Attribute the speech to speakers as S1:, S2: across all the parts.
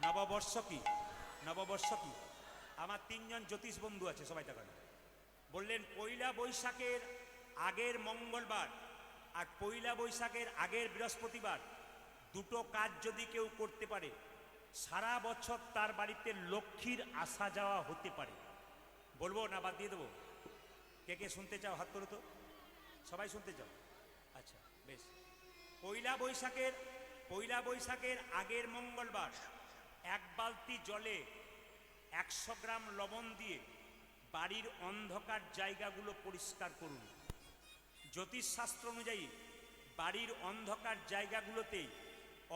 S1: নববর্ষ কি? নববর্ষ কি? আমার তিনজন জ্যোতিষ বন্ধু আছে, সবাই তাকান। বললেন পয়লা বৈশাখের আগের মঙ্গলবার আর পয়লা বৈশাখের আগের বৃহস্পতিবার দুটো কাজ যদি কেউ করতে পারে, সারা বছর তার বাড়িতে লক্ষ্মীর আসা যাওয়া হতে পারে। বলবো না বাদ দিয়ে দেবো? কে কে শুনতে চাও হাত তোলো তো। সবাই শুনতে চাও? আচ্ছা বেশ। পয়লা বৈশাখের আগের মঙ্গলবার এক বালতি জলে 100 গ্রাম লবণ দিয়ে বাড়ির অন্ধকার জায়গাগুলো পরিষ্কার করুন। জ্যোতিষশাস্ত্র অনুযায়ী বাড়ির অন্ধকার জায়গাগুলোতেই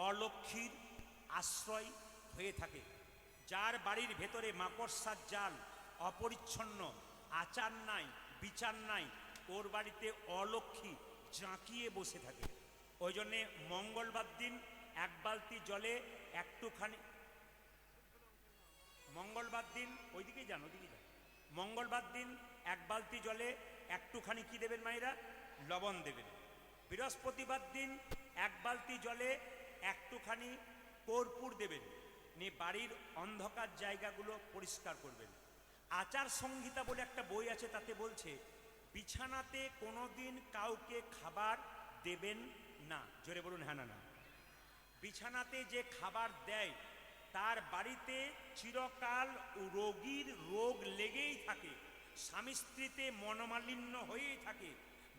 S1: অলক্ষ্মীর আশ্রয় হয়ে থাকে। যার বাড়ির ভেতরে মাকড়সার জাল, অপরিচ্ছন্ন, আচার নাই, বিচার নাই, ওর বাড়িতে অলক্ষ্মী জাঁকিয়ে বসে থাকে। ওই জন্যে মঙ্গলবার দিন এক বালতি জলে একটুখানি, মঙ্গলবার দিন ওইদিকেই যান, ওইদিকেই যান, মঙ্গলবার দিন এক বালতি জলে একটুখানি কি দেবেন মায়েরা? লবণ দেবেন। বৃহস্পতিবার দিন এক বালতি জলে একটুখানি কর্পূর দেবেন, নিয়ে বাড়ির অন্ধকার জায়গাগুলো পরিষ্কার করবেন। আচার সংহিতা বলে একটা বই আছে, তাতে বলছে বিছানাতে কোনোদিন কাউকে খাবার দেবেন না। জোরে বলুন হ্যাঁ না না। বিছানাতে যে খাবার দেয় তার বাড়িতে চিরকাল রোগীর রোগ লেগেই থাকে, স্বামী স্ত্রীতে মনোমালিন্য হয়েই থাকে,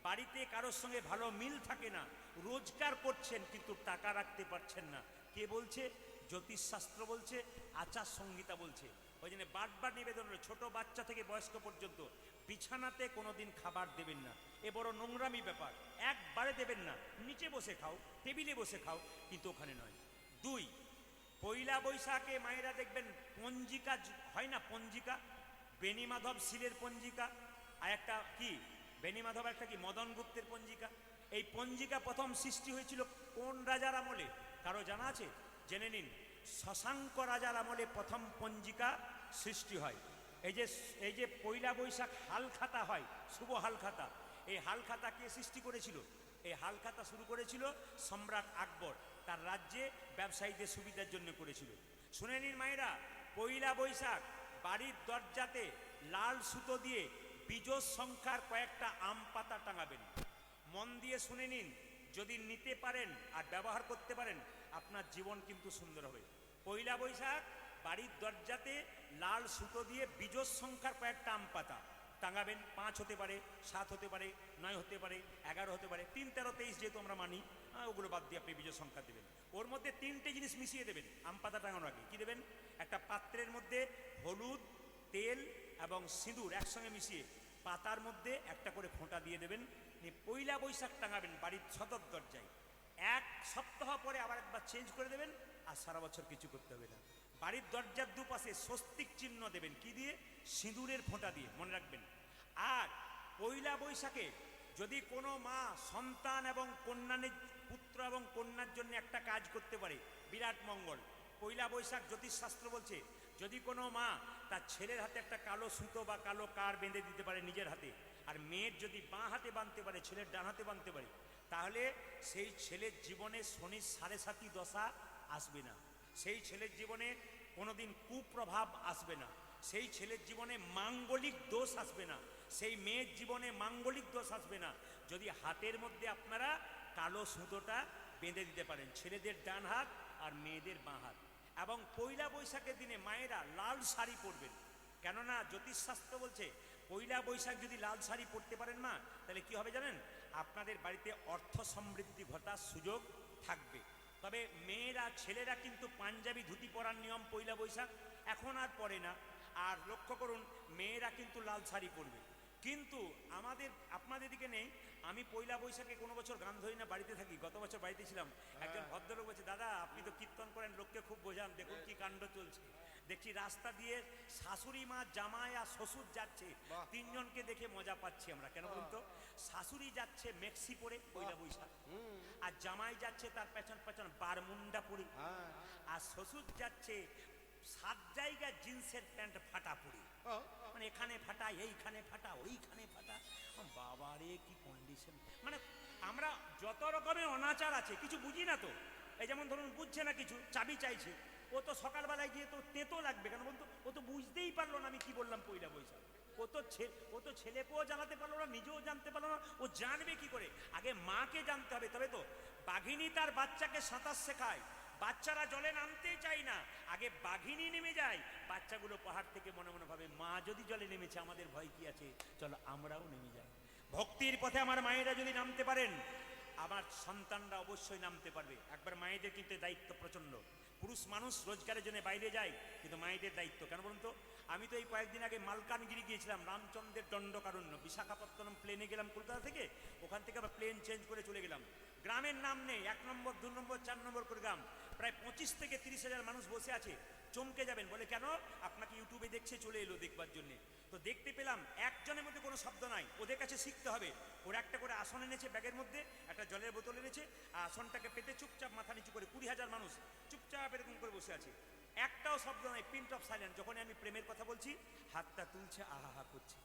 S1: বাড়িতে কারোর সঙ্গে ভালো মিল থাকে না, রোজগার করছেন কিন্তু টাকা রাখতে পারছেন না। কে বলছে? জ্যোতিষশাস্ত্র বলছে, আচার সংহিতা বলছে। ওই জন্য বারবার নিবেদন, ছোট বাচ্চা থেকে বয়স্ক পর্যন্ত বিছানাতে কোনোদিন খাবার দেবেন না। এ বড় নোংরামি ব্যাপার, একবারে দেবেন না। নিচে বসে খাও, টেবিলে বসে খাও, কিন্তু ওখানে নয়। 2, পয়লা বৈশাখে মায়েরা দেখবেন পঞ্জিকা হয় না, পঞ্জিকা, বেণীমাধব শীলের পঞ্জিকা, আর একটা কি বেণীমাধব, একটা কি মদন গুপ্তের পঞ্জিকা। এই পঞ্জিকা প্রথম সৃষ্টি হয়েছিল কোন রাজার আমলে? কারো জানা আছে? জেনে নিন। শশাঙ্ক রাজার আমলে প্রথম পঞ্জিকা সৃষ্টি হয়। এই যে পয়লা বৈশাখ হালখাতা হয়, শুভ হালখাতা, এই হালখাতা কে সৃষ্টি করেছিল? এই হালখাতা শুরু করেছিল সম্রাট আকবর, তার রাজ্যে ব্যবসায়ীদের সুবিধার জন্য করেছিল। শুনে নিন মায়েরা, পয়লা বৈশাখ বাড়ির দরজাতে লাল সুতো দিয়ে বিজোড় সংখ্যার কয়েকটা আম পাতা টাঙাবেন। মন দিয়ে শুনে নিন, যদি নিতে পারেন আর ব্যবহার করতে পারেন আপনার জীবন কিন্তু সুন্দর হবে। পয়লা বৈশাখ বাড়ির দরজাতে লাল সুতো দিয়ে বিজোড় সংখ্যার কয়েকটা আম পাতা টাঙাবেন। 5 হতে পারে, 7 হতে পারে, 9 হতে পারে, 11 হতে পারে, 3, 13, 23 যেহেতু আমরা মানি, ওগুলো বাদ দিয়ে আপনি বিজোড় সংখ্যা দেবেন। ওর মধ্যে 3টে জিনিস মিশিয়ে দেবেন আম পাতা টাঙানোর আগে। কী দেবেন? একটা পাত্রের মধ্যে হলুদ, তেল এবং সিঁদুর একসঙ্গে মিশিয়ে পাতার মধ্যে একটা করে ফোঁটা দিয়ে দেবেন। পয়লা বৈশাখ টাঙাবেন বাড়ির সদর দরজায়। 1 সপ্তাহ পরে আবার একবার চেঞ্জ করে দেবেন, আর সারা বছর কিছু করতে হবে না। বাড়ির দরজার দুপাশে স্বস্তিক চিহ্ন দেবেন। কি দিয়ে? সিঁদুরের ফোঁটা দিয়ে, মনে রাখবেন। আর পয়লা বৈশাখে যদি কোনো মা সন্তান এবং পুত্র এবং কন্যার জন্য একটা কাজ করতে পারে, বিরাট মঙ্গল। পয়লা বৈশাখ জ্যোতিষশাস্ত্র বলছে যদি কোনো মা তার ছেলের হাতে একটা কালো সুতো বা কালো কার বেঁধে দিতে পারে নিজের হাতে, আর মেয়ের যদি বাঁ হাতে বাঁধতে পারে, ছেলের ডান হাতে বাঁধতে পারে, তাহলে সেই ছেলের জীবনে শনির 7.5 দশা আসবে না, সেই ছেলের জীবনে কোনোদিন কুপ্রভাব আসবে না, সেই ছেলের জীবনে মাঙ্গলিক দোষ আসবে না, সেই মেয়ের জীবনে মাঙ্গলিক দোষ আসবে না, যদি হাতের মধ্যে আপনারা কালো সুতোটা বেঁধে দিতে পারেন, ছেলেদের ডান হাত আর মেয়েদের বাঁ হাত। এবং পয়লা বৈশাখের দিনে মায়েরা লাল শাড়ি পরবেন, কেননা জ্যোতিষশাস্ত্র বলছে পয়লা বৈশাখ যদি লাল শাড়ি পরতে পারেন মা, তাহলে কি হবে জানেন? আপনাদের বাড়িতে অর্থ সমৃদ্ধি ঘটার সুযোগ থাকবে। তবে মেয়েরা, ছেলেরা কিন্তু পাঞ্জাবি ধুতি পরার নিয়ম পয়লা বৈশাখ এখন আর পরে না। আর লক্ষ্য করুন, মেয়েরা কিন্তু লাল শাড়ি পরবে। কিন্তু আপনাদের দিকে নেই। আমি পয়লা বৈশাখে কোনো বছর গান ধরি না, বাড়িতে থাকি। গত বছর বাড়িতে ছিলাম, একজন ভদ্রলোক বলছে, দাদা আপনি তো কীর্তন করেন, লোককে খুব বোঝান, দেখুন কি কাণ্ড চলছে। দেখছি রাস্তা দিয়ে শাশুড়ি মা, জামাই আর শ্বশুর যাচ্ছে, 3 জনকে দেখে মজা পাচ্ছি আমরা। কেন বলুন তো? শাশুড়ি যাচ্ছে মেক্সি পরে পয়লা বৈশাখ, আর জামাই যাচ্ছে তার পেছন পেছন বারমুন্ডা পরে, আর শ্বশুর যাচ্ছে 7 জায়গায় জিন্সের প্যান্ট ফাটা পরে, মানে এখানে ফাটা, এইখানে ফাটা, ওইখানে ফাটা। বাবারে কি কন্ডিশন! মানে আমরা যত রকমের অনাচার আছে কিছু বুঝি না তো। এই যেমন ধরুন বুঝছে না কিছু, চাবি চাইছে, ও তো সকালবেলায় গিয়ে তো তেতো লাগবে কেন বলতো, ও তো বুঝতেই পারলো না আমি কি বললাম পয়লা বৈশাখ। ও তো ছেলেকেও জানাতে পারলো না, নিজেও জানতে পারলো না, ও জানবে কি করে? আগে মাকে জানতে হবে, তবে তো। বাঘিনী তার বাচ্চাকে সাঁতার শেখায়, বাচ্চারা জলে নামতেই চায় না, আগে বাঘিনী নেমে যায়, বাচ্চাগুলো পাহাড় থেকে মনে মনে ভাবে মা যদি জলে নেমেছে আমাদের ভয় কি আছে, চলো আমরাও নেমে যাই। ভক্তির পথে আমার মায়েরা যদি নামতে পারেন, আমার সন্তানরা অবশ্যই নামতে পারবে। একবার মায়েদের কিন্তু দায়িত্ব প্রচন্ড। পুরুষ মানুষ রোজগারের জন্য বাইরে যায়, কিন্তু মায়েদের দায়িত্ব কেন বলুন তো? আমি তো এই কয়েকদিন আগে মালকানগিরি গিয়েছিলাম, রামচন্দ্রের দণ্ডকারণ্য, বিশাখাপত্তনম প্লেনে গেলাম কলকাতা থেকে, ওখান থেকে আবার প্লেন চেঞ্জ করে চলে গেলাম। গ্রামের নাম নেই, 1 নম্বর 2 নম্বর 4 নম্বর করে গ্রাম, প্রায় 25 থেকে 30 হাজার মানুষ বসে আছে। চমকে যাবেন, বলে কেন? আপনাকে ইউটিউবে দেখছে, চলে এলো দেখবার জন্য। তো দেখতে পেলাম একজনের মধ্যে কোনো শব্দ নাই, ওদের কাছে শিখতে হবে। ওরা একটা করে আসন এনেছে, ব্যাগের মধ্যে একটা জলের বোতল এনেছে, আসনটাকে পেতে চুপচাপ মাথা নিচু করে 20,000 মানুষ চুপচাপ এরকম করে বসে আছে, একটাও শব্দ নাই, পিন অফ সাইলেন্ট। যখন আমি প্রেমের কথা বলছি, হাতটা তুলছে, আহা করছে,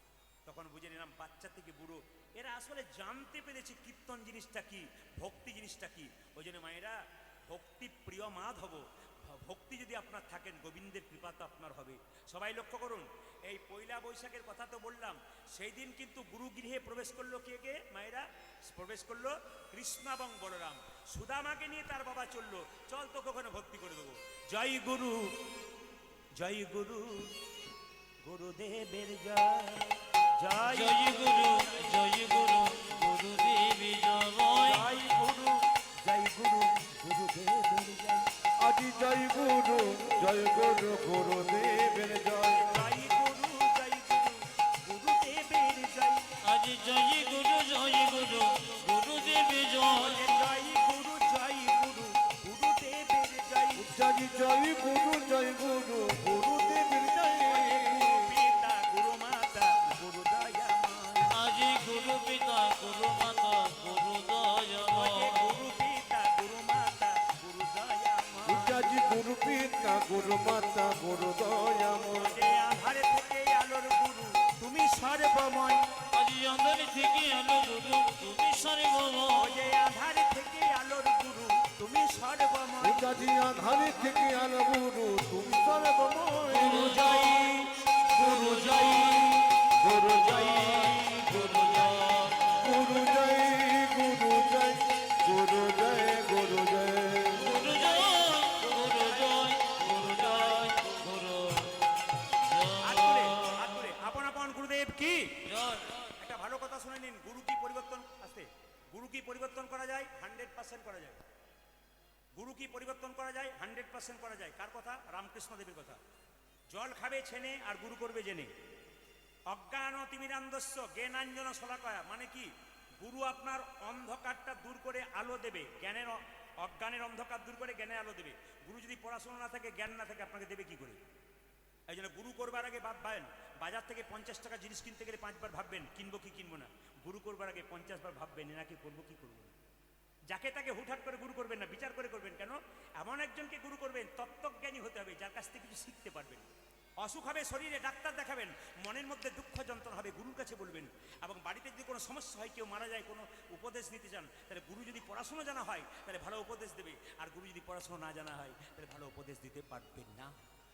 S1: তখন বুঝে নিলাম বাচ্চা থেকে বুড়ো এরা আসলে জানতে পেরেছে কীর্তন জিনিসটা কি, ভক্তি জিনিসটা কি। ওই জন্য মায়েরা, ভক্তি প্রিয় মাধব, ভক্তি যদি আপনার থাকেন, গোবিন্দের কৃপা তো আপনার হবে। সবাই লক্ষ্য করুন, এই পয়লা বৈশাখের কথা তো বললাম, সেই দিন কিন্তু গুরুগৃহে প্রবেশ করলো কে কে মায়েরা? প্রবেশ করলো কৃষ্ণ এবং বলরাম। সুদামাকে নিয়ে তার বাবা চললো, চল তোকে ওখানে ভর্তি করে দেবো। জয় গুরু, জয় গুরু, গুরুদেবের জয়, জয় গুরু, জয় গুরু, গুরুদেবী জয়, জয় গুরু, জয় গুরু, গুরুদেবের জয়।
S2: আজি জয় গুরু, জয় গুরু, গুরুদেবের জয়,
S1: জয় গুরু, জয় গুরু, গুরুদেবের জয়।
S3: আজি জয় গুরু, জয় গুরু, গুরুদেবী জয়।
S1: জয় গুরু, জয় গুরু, গুরুদেবের জয়।
S2: আজি জয় গুরু, জয় গুরু, গুরুদেবের জয়।
S1: গুরু পিতা, গুরু মাতা, গুরু দয়াময়।
S3: আজি গুরু পিতা, গুরু মাতা, গুরু দয়াময়।
S1: গুরু পিতা, গুরু মাতা, গুরু দয়াময়।
S2: আজি গুরু পিতা, গুরু মাতা, গুরু দয়াময়।
S1: যে আধারে থেকে আলোর গুরু, তুমি সর্বময়।
S3: আজি অন্ধকার থেকে আলো গুরু, তুমি সর্বময়।
S1: যে আধারে থেকে আলোর গুরু, তুমি সর্বময়।
S2: আজি আধারে থেকে আলো গুরু, তুমি সর্বময়।
S3: গুরু জয়, গুরু জয়, গুরু জয়, গুরু জয়।
S2: গুরু জয়, গুরু জয়, গুরু জয়, গুরু জয়।
S3: গুরু জয়, গুরু জয়, গুরু জয়, গুরু
S1: হাত তুলে,
S3: জয়।
S1: হাত তুলে, আপন আপন গুরুদেব কি?
S3: জয়।
S1: একটা ভালো কথা শুনে নিন, গুরু কি পরিবর্তন, আসতে, গুরু কি পরিবর্তন করা যায়? 100% করা যায়। গুরু কি পরিবর্তন করা যায়? 100% করা যায়। কার কথা? রামকৃষ্ণ দেবের কথা। জল খাবে ছেনে আর গুরু করবে জেনে। অজ্ঞান তিমিরান্ধস্য জ্ঞানাঞ্জন শলাকায়া, মানে কি? গুরু আপনার অন্ধকারটা দূর করে আলো দেবে, জ্ঞানের অজ্ঞানের অন্ধকার দূর করে জ্ঞানের আলো দেবে। গুরু যদি পড়াশোনা না থাকে, জ্ঞান না থাকে, আপনাকে দেবে কি করে? এই জন্য গুরু করবার আগে ভাববেন, বাজার থেকে 50 টাকা জিনিস কিনতে গেলে 5 বার ভাববেন কিনবো কি কিনবো না। গুরু করবার আগে 50 বার ভাববেন এনাকে করবো কি করবো না। যাকে তাকে হুটহাট করে গুরু করবেন না, বিচার করে করবেন। কেন? এমন একজনকে গুরু করবেন, তত্ত্বজ্ঞানী হতে হবে, যার কাছ থেকে কিছু শিখতে পারবেন। অসুখ হবে শরীরে, ডাক্তার দেখাবেন, মনের মধ্যে দুঃখ যন্ত্রণা হবে, গুরুর কাছে বলবেন। এবং বাড়িতে যদি কোনো সমস্যা হয়, কেউ মারা যায়, কোনো উপদেশ নিতে চান, তাহলে গুরু যদি পড়াশোনা জানা হয় তাহলে ভালো উপদেশ দেবে, আর গুরু যদি পড়াশোনা না জানা হয় তাহলে ভালো উপদেশ দিতে পারবেন না।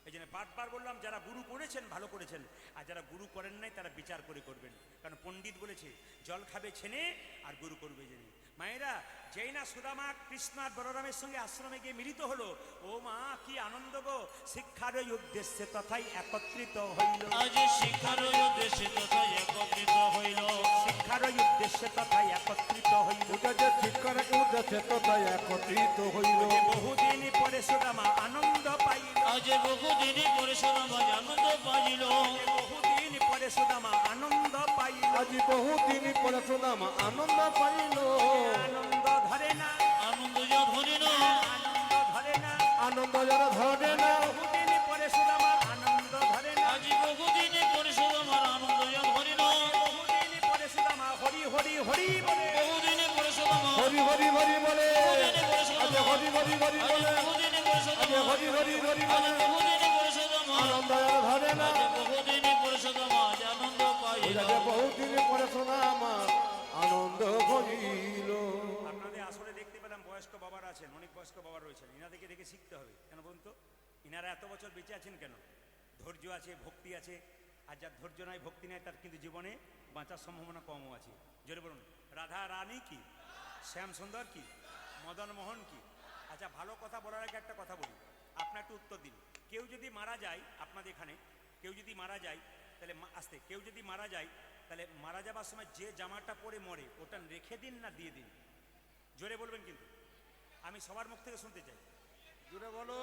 S1: এই জন্য বারবার বললাম, যারা গুরু করেছেন ভালো করেছেন, আর যারা গুরু করেন নাই তারা বিচার করে করবেন। কারণ পণ্ডিত বলেছে জল খাবে ছেনে আর গুরু করবে জেনে। মায়েরা, যেই না সুদামা কৃষ্ণ আর বলরামের সঙ্গে আশ্রমে গিয়ে মিলিত হলো, ও মা কি আনন্দ গো! শিক্ষার উদ্দেশ্যে তথাই একত্রিত হইল।
S3: আজ শিক্ষার উদ্দেশ্যে তথা একত্রিত হইল।
S1: শিক্ষার উদ্দেশ্যে তথাই একত্রিত হইল।
S2: যে শিক্ষার উদ্দেশ্যে তথায় একত্রিত হইল।
S1: বহুদিন পরে সুদামা আনন্দ পাইল।
S3: আজ বহুদিন পরে সুদামা আনন্দ পাইল।
S1: বহুদিন পরে সুদামা আনন্দ পাইল।
S2: আজি বহুদিন পরে সুদামা আনন্দ পাইল।
S1: আনন্দ ধরে না,
S3: আনন্দ যা ধরে না,
S1: আনন্দ ধরে না,
S2: আনন্দ যারা ধরে না।
S1: বহুদিন পরে সুদামা আনন্দ ধরে না।
S3: আজ বহুদিন পরে সুদামার আনন্দ যা ধরে না।
S1: বহুদিন পরে সুদামা হরি হরি হরি বলে।
S3: বহুদিন পরে সুদামা
S2: হরি হরি হরি বলে।
S3: বহুদিন পরে
S2: আজ
S3: সুদামা
S2: হরি হরি হরি
S3: আজ
S2: বলে।
S3: বহুদিন পরে
S2: আজ
S3: সুদামা
S2: হরি হরি হরি
S3: আজ
S2: বলে।
S3: বহুদিন পরে সুদামা
S2: আনন্দ যারা ধরে না।
S3: আজ বহুদিন পরে সুদামা আজ আনন্দ পাইল।
S2: যে বহুদিন পরে সুদামা আনন্দ হইল।
S1: আপনাদের আসলে দেখতে পেলাম বয়স্ক বাবারা আছেন, অনেক বয়স্ক বাবা রয়েছেন, এনাদেরকে দেখে শিখতে হবে। কেন বলুন তো? ইনারা এত বছর বেঁচে আছেন কেন? ধৈর্য আছে, ভক্তি আছে। আর যার ধৈর্য নাই, ভক্তি নাই, তার কিন্তু জীবনে বাঁচার সম্ভাবনা কমও আছে। জোরে বলুন, রাধা রানী কি, শ্যাম সুন্দর কি, মদন মোহন কি? আচ্ছা, ভালো কথা বলার আগে একটা কথা বলি, আপনার একটু উত্তর দিন। কেউ যদি মারা যায় আপনাদের এখানে, কেউ যদি মারা যায়, তাহলে আসতে, কেউ যদি মারা যায়, তাহলে মারা যাবার সময় যে জামাটা পরে মরে ওটা রেখে দিন না দিয়ে দিন? জোরে বলবেন কিন্তু, আমি সবার মুখ থেকে শুনতে চাই।
S2: জুড়ে বলো।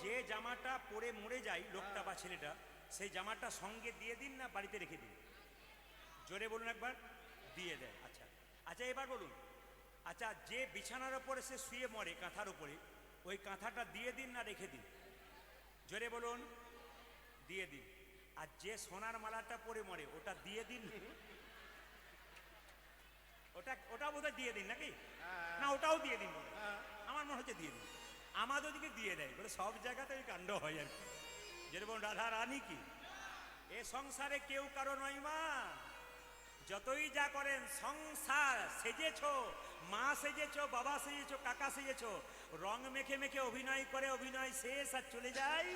S1: যে জামাটা পরে মরে যায় লোকটা বা ছেলেটা, সেই জামাটা সঙ্গে দিয়ে দিন না বাড়িতে রেখে দিন? জোরে বলুন একবার। দিয়ে দেয়। আচ্ছা আচ্ছা, এবার বলুন, আচ্ছা যে বিছানার ওপরে সে শুয়ে মরে, কাঁথার উপরে, ওই কাঁথাটা দিয়ে দিন না রেখে দিন? জোরে বলুন। দিয়ে দিন। আর যে সোনার মালাটা পরে মরে ওটা দিয়ে দিন? ওটা ওটা বোধহয় দিয়ে দিন নাকি? না, ওটাও দিয়ে দিন বোধহয়। আমার মনে হচ্ছে দিয়ে দিন। আমাদের দিকে দিয়ে দেয় বলে, সব জায়গাতে ওই কাণ্ড হয় আর কি। যেরকম রাধা রানী কি, এ সংসারে কেউ কারো নয় মা। যতই যা করেন সংসার সেজেছ, মা সেজেছ, বাবা সেজেছ, কাকা সেজেছ, রং মেখে মেখে অভিনয় করে, অভিনয় শেষ আর চলে যায়।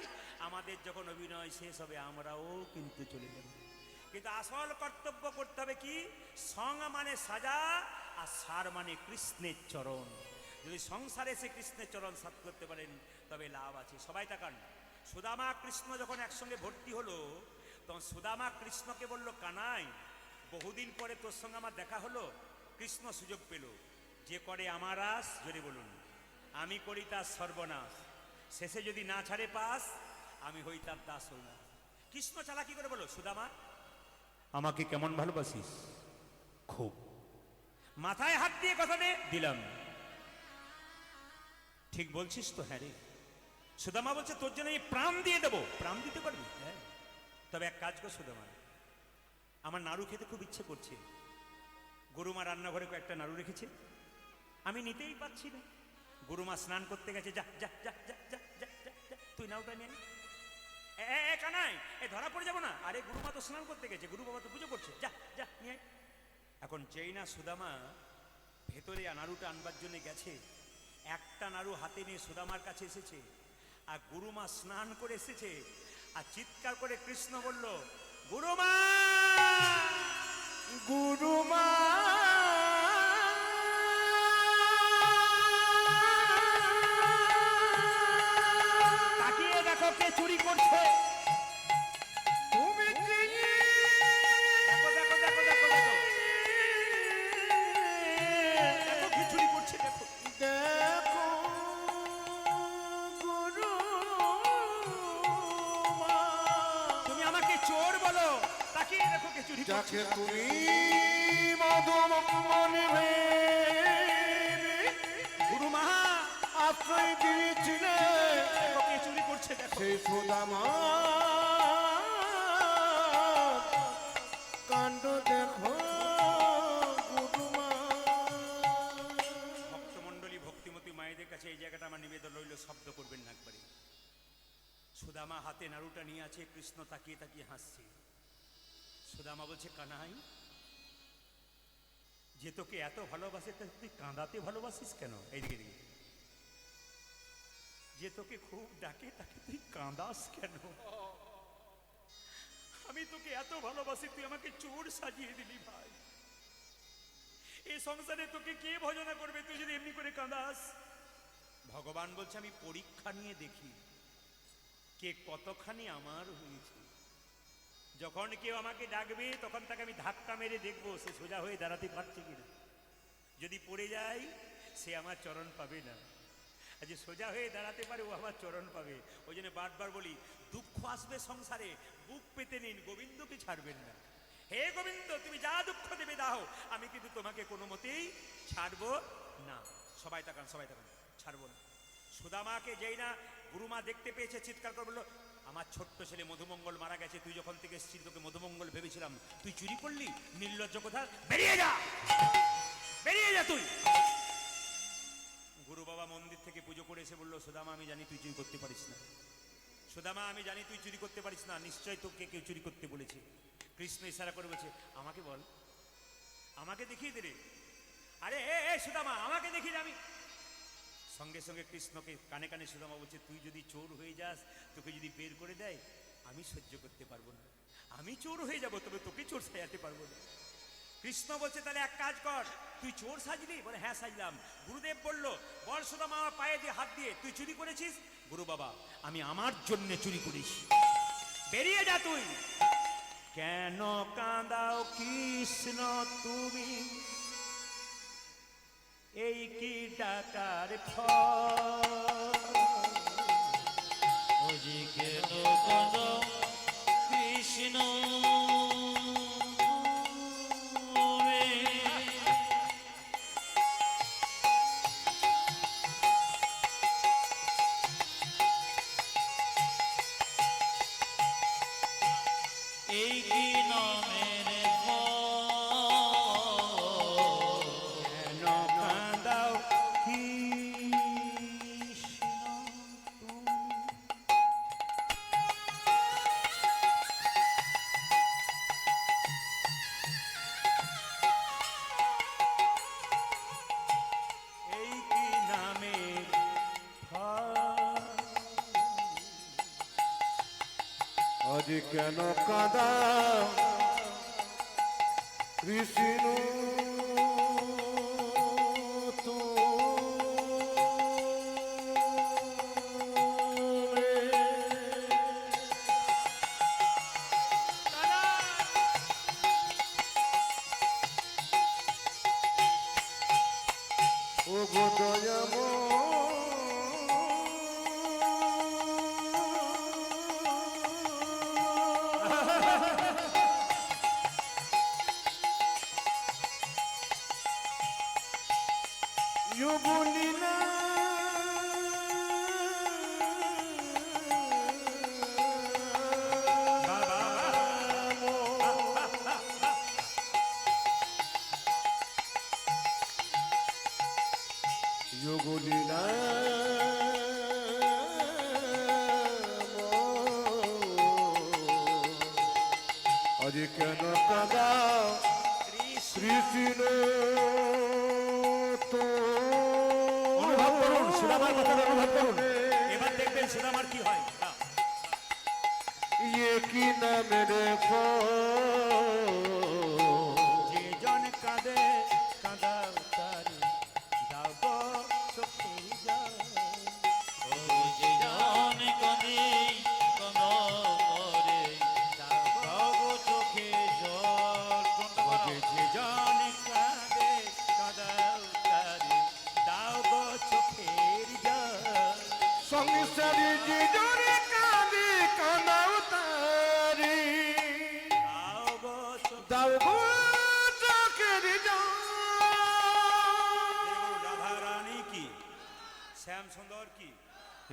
S1: আমাদের যখন অভিনয় শেষ হবে আমরাও কিন্তু চলে যাব। কিন্তু আসল কর্তব্য করতে হবে কি? সং মানে সাজা, আর সার মানে কৃষ্ণের চরণ। যদি সংসারে এসে কৃষ্ণের চরণ সাত করতে পারেন তবে লাভ আছে। সবাই তাকান। সুদামা কৃষ্ণ যখন একসঙ্গে ভর্তি হলো, তখন সুদামা কৃষ্ণকে বলল, কানাই, বহুদিন পরে তোর সঙ্গে আমার দেখা হলো। কৃষ্ণ সুযোগ পেল, যে করে আমার আস, জোরে বলুন, আমি করি তার সর্বনাশ। শেষে যদি না ছাড়ে পাস, আমি হই তার দাস হই না। কৃষ্ণ চালাকি করে বলো, সুদামা আমাকে কেমন ভালোবাসিস? খুব। মাথায় হাত দিয়ে কথা দে, দিলাম। ঠিক বলছিস তো? হ্যাঁ রে। সুদামা বলছে, তোর জন্য আমি প্রাণ দিয়ে দেবো। প্রাণ দিতে পারবি? হ্যাঁ। তবে এক কাজ কর সুদামা, আমার নাড়ু খেতে খুব ইচ্ছে করছে। গরুমা রান্নাঘরে কয়েকটা নাড়ু রেখেছে, আমি নিতেই পাচ্ছি না। গরুমা স্নান করতে গেছে, যা যা যা যা যা যা যা যা, তুই নাড়ুটা নিয়ে আয়। কানাই, এ ধরা পড়ে যাবো না? আরে গুরুমা তো স্নান করতে গেছে, গুরু বাবা তো পুজো করছে, যা যা নিয়ে আয়। এখন যেই না সুদামা ভেতরে নাড়ুটা আনবার জন্য গেছে, একটা নাড়ু হাতে নিয়ে সুদামার কাছে এসেছে, আর গুরুমা স্নান করে এসেছে, আর চিৎকার করে কৃষ্ণ বলল, গুরুমা,
S2: গুরুমা,
S1: তাকিয়ে দেখো কে চুরি করছে।
S2: তুমি কি
S1: দেখো দেখো দেখো দেখো দেখো দেখো কি চুরি করছে, দেখো।
S2: দেখো গুরুমা,
S1: তুমি আমাকে চোর বলো, তাকিয়ে দেখো কে চুরি করছে।
S2: যাকে তুমি মধুমনে
S1: গুরুমা,
S2: আশ্রয় দিয়েছিলে,
S1: দেখো কে চুরি করছে, দেখো।
S2: সেই সুদামা কাণ্ড দেখো গুরুমা।
S1: ভক্তমণ্ডলী, ভক্তিমতী মায়েদের কাছে এই জায়গাটা আমার নিবেদন রইল, শব্দ করবেন না একবারে। সুদামা হাতে নাড়ুটা নিয়ে আছে, কৃষ্ণ তাকিয়ে তাকিয়ে হাসছে। সুদামা বলছে, কানাই, যে তোকে এত ভালোবাসে তা তুই কাঁদাতে ভালোবাসিস কেন? এইদিকে দিকে, যে তোকে খুব ডাকে তাকে তুই কাঁদাস কেন? আমি তোকে এত ভালোবাসি, তুই আমাকে চোর সাজিয়ে দিলি ভাই। এই সংসারে তোকে কে ভজনা করবে তুই যদি এমনি করে কাঁদাস? ভগবান বলছে, আমি পরীক্ষা নিয়ে দেখি কে কতখানি আমার হয়েছে। যখন কেউ আমাকে ডাকবে তখন তাকে আমি ধাক্কা মেরে দেখবো সে সোজা হয়ে দাঁড়াতে পারছে কিনা। যদি পড়ে যায় সে আমার চরণ পাবে না, আর যে সোজা হয়ে দাঁড়াতে পারে ও আমার চরণ পাবে। ওই জন্য বারবার বলি, দুঃখ আসবে সংসারে, বুক পেতে নিন, গোবিন্দকে ছাড়বেন না। হে গোবিন্দ, তুমি যা দুঃখ দেবে দাও, আমি কিন্তু তোমাকে কোনো মতেই ছাড়বো না। সবাই তাকান, সবাই তাকান, ছাড়বো না। সুদামাকে যেই না গুরুমা দেখতে পেয়েছে, চিৎকার করে বললো, আমার ছোট্ট ছেলে মধুমঙ্গল মারা গেছে, তুই যখন থেকে এসেছিস তোকে মধুমঙ্গল ভেবেছিলাম, তুই চুরি করলি, নির্লজ্জ কোথা, বেরিয়ে যা, বেরিয়ে যা তুই। গুরু বাবা মন্দির থেকে পুজো করে এসে বললো, সুদামা আমি জানি তুই চুরি করতে পারিস না, সুদামা আমি জানি তুই চুরি করতে পারিস না, নিশ্চয় তোকে কেউ চুরি করতে বলেছে। কৃষ্ণ ইশারা করে বলছে, আমাকে বল, আমাকে দেখিয়ে দে রে। আরে এ সুদামা, আমাকে দেখিয়ে দে। আমি সঙ্গে সঙ্গে কৃষ্ণকে কানে কানে সুদামা বলছে, তুই যদি চোর হয়ে যাস, তোকে যদি বের করে দেয়, আমি সহ্য করতে পারবো না। আমি চোর হয়ে যাব, তবে তোকে চোর সাজাতে পারবো না। কৃষ্ণ বলছে, তাহলে এক কাজ কর, তুই চোর সাজলি? বলে, হ্যাঁ সাজলাম। গুরুদেব বলল, বল সুদামা আমার পায়ে দিয়ে হাত দিয়ে, তুই চুরি করেছিস? গুরু বাবা, আমি আমার জন্য চুরি করেছি। বেরিয়ে যা তুই। কেন কাঁদাও কৃষ্ণ তুমি, এই কি ডাকার ফল?
S3: ওজি কেন কাঁদো কৃষ্ণ রে? এই কি নামের ফল?
S1: কেন কাঁদাও কৃষ্ণ তুমি? এই কি নামের ফল?
S2: আজ কেন কাঁদা কৃষ্ণ ও গো বলিলা যোগলীলা আজ কেন কাঁদা কৃষ্ণ তো
S1: অনুভব করুন, সুদামার কথাটা অনুভব করুন। এবার দেখবেন সুদামার কি হয়।
S2: ইয়ে কি নামের ফল?
S1: যে জন কাঁদে কাঁদাও তারি, দাও গো চোখের জল।
S3: ওজি জন কাঁদে কাঁদো করে, দাও গো চোখে জল। কোনটা বলো?
S1: যে জন কাঁদে কাঁদাও তারি, দাও গো চোখের জল।
S2: সংসারে যে জনে কাঁদে কাঁদাও তারি,
S1: দাও গো চোখের
S2: দাও গো চোখের জল।
S1: রাধা রানী কি, শ্যাম সুন্দর কি,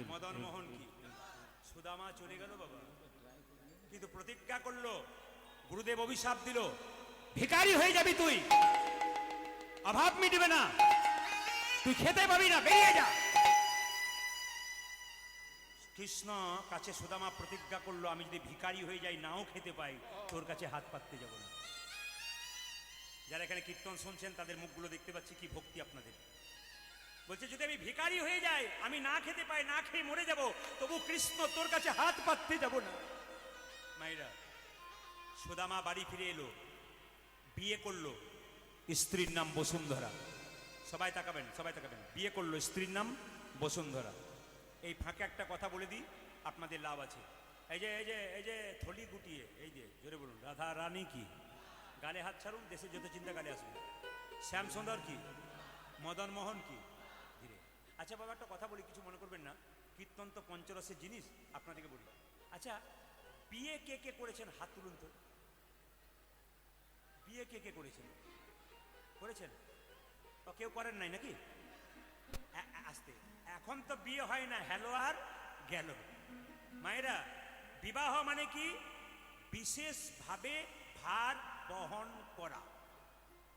S1: মদন মোহন কি, সুদামা চলে গেল বাবা, কিন্তু প্রতিজ্ঞা করলো, গুরুদেব অভিশাপ দিল, ভিখারি হয়ে যাবি তুই, অভাব মিটবে না, তুই খেতে পাবি না, বেরিয়ে যা। কৃষ্ণ কাছে সুদামা প্রতিজ্ঞা করলো, আমি যদি ভিখারি হয়ে যাই, নাও খেতে পাই, তোর কাছে হাত পাততে যাব না। যারা এখানে কীর্তন শুনছেন তাদের মুখগুলো দেখতে পাচ্ছি, কি ভক্তি আপনাদের। বলছে, যদি আমি ভিখারি হয়ে যাই, আমি না খেতে পাই, না খেয়ে মরে যাব, তবু কৃষ্ণ তোর কাছে হাত পাততে যাব না। মায়েরা, সুদামা বাড়ি ফিরে এলো, বিয়ে করলো, স্ত্রীর নাম বসুন্ধরা। সবাই তাকাবেন, সবাই তাকাবেন। বিয়ে করলো, স্ত্রীর নাম বসুন্ধরা। এই ফাঁকে একটা কথা বলে দিই, আপনাদের লাভ আছে। এই যে এই যে এই যে থলি গুটিয়ে, এই যে জোরে বলুন, রাধা রানী কি, গালে হাত ছাড়ুন, দেশের যত চিন্তা গালে আসবে। শ্যাম সুন্দর কি, মদন মোহন কি, ধীরে। আচ্ছা বাবা, একটা কথা বলি, কিছু মনে করবেন না, কীর্তন তো পঞ্চরসের জিনিস, আপনাদেরকে বলি। আচ্ছা, বিয়ে কে কে করেছেন হাত তুলুন তো। বিয়ে কে কে করেছেন? করেছেন? ও কেউ করেন নাই নাকি? আসতে, এখন তো বিয়ে হয় না, হ্যালো আর গেল। মায়েরা, বিবাহ মানে কি? বিশেষভাবে ভার বহন করা।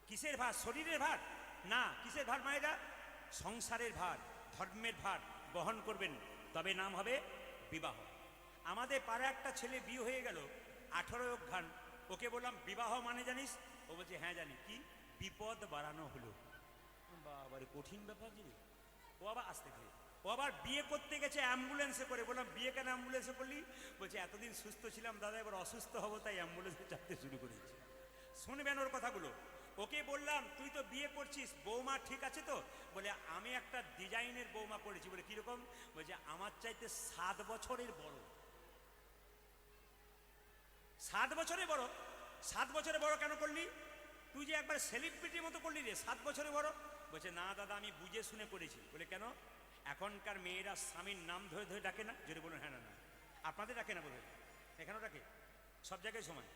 S1: কিসের ভার? শরীরের ভার না। কিসের ভার মায়েরা? সংসারের ভার, ধর্মের ভার বহন করবেন, তবে নাম হবে বিবাহ। আমাদের পাড়া একটা ছেলে বিয়ে হয়ে গেল, 18 ঘান। ওকে বললাম, বিবাহ মানে জানিস? ও বলছে, হ্যাঁ জানি। কি? বিপদ বাড়ানো হলো। বাবারে, কঠিন ব্যাপার জিনিস। ও ও আবার আসতে খেয়ে ও আবার বিয়ে করতে গেছে অ্যাম্বুলেন্সে করে। বললাম বিয়ে কেন অ্যাম্বুলেন্সে করলি? বলছে এতদিন সুস্থ ছিলাম দাদা, এবার অসুস্থ হবো তাই অ্যাম্বুলেন্সে চাপতে শুরু করেছি। শুনবেন ওর কথাগুলো। ওকে বললাম তুই তো বিয়ে করছিস, বৌমা ঠিক আছে তো? বলে আমি একটা ডিজাইনের বৌমা করেছি। বলে কিরকম? বলছে আমার চাইতে 7 বছরের বড়। 7 বছরের বড়? 7 বছরের বড় কেন করলি? তুই যে একবার সেলিব্রিটির মতো করলি রে, 7 বছরের বড়। বলছে না দাদা আমি বুঝে শুনে করেছি। বলে কেন? এখনকার মেয়েরা স্বামীর নাম ধরে ধরে ডাকে না? যদি বলুন হ্যাঁ। না না আপনাদের ডাকে না বলে, এখানেও ডাকে, সব জায়গায় সমান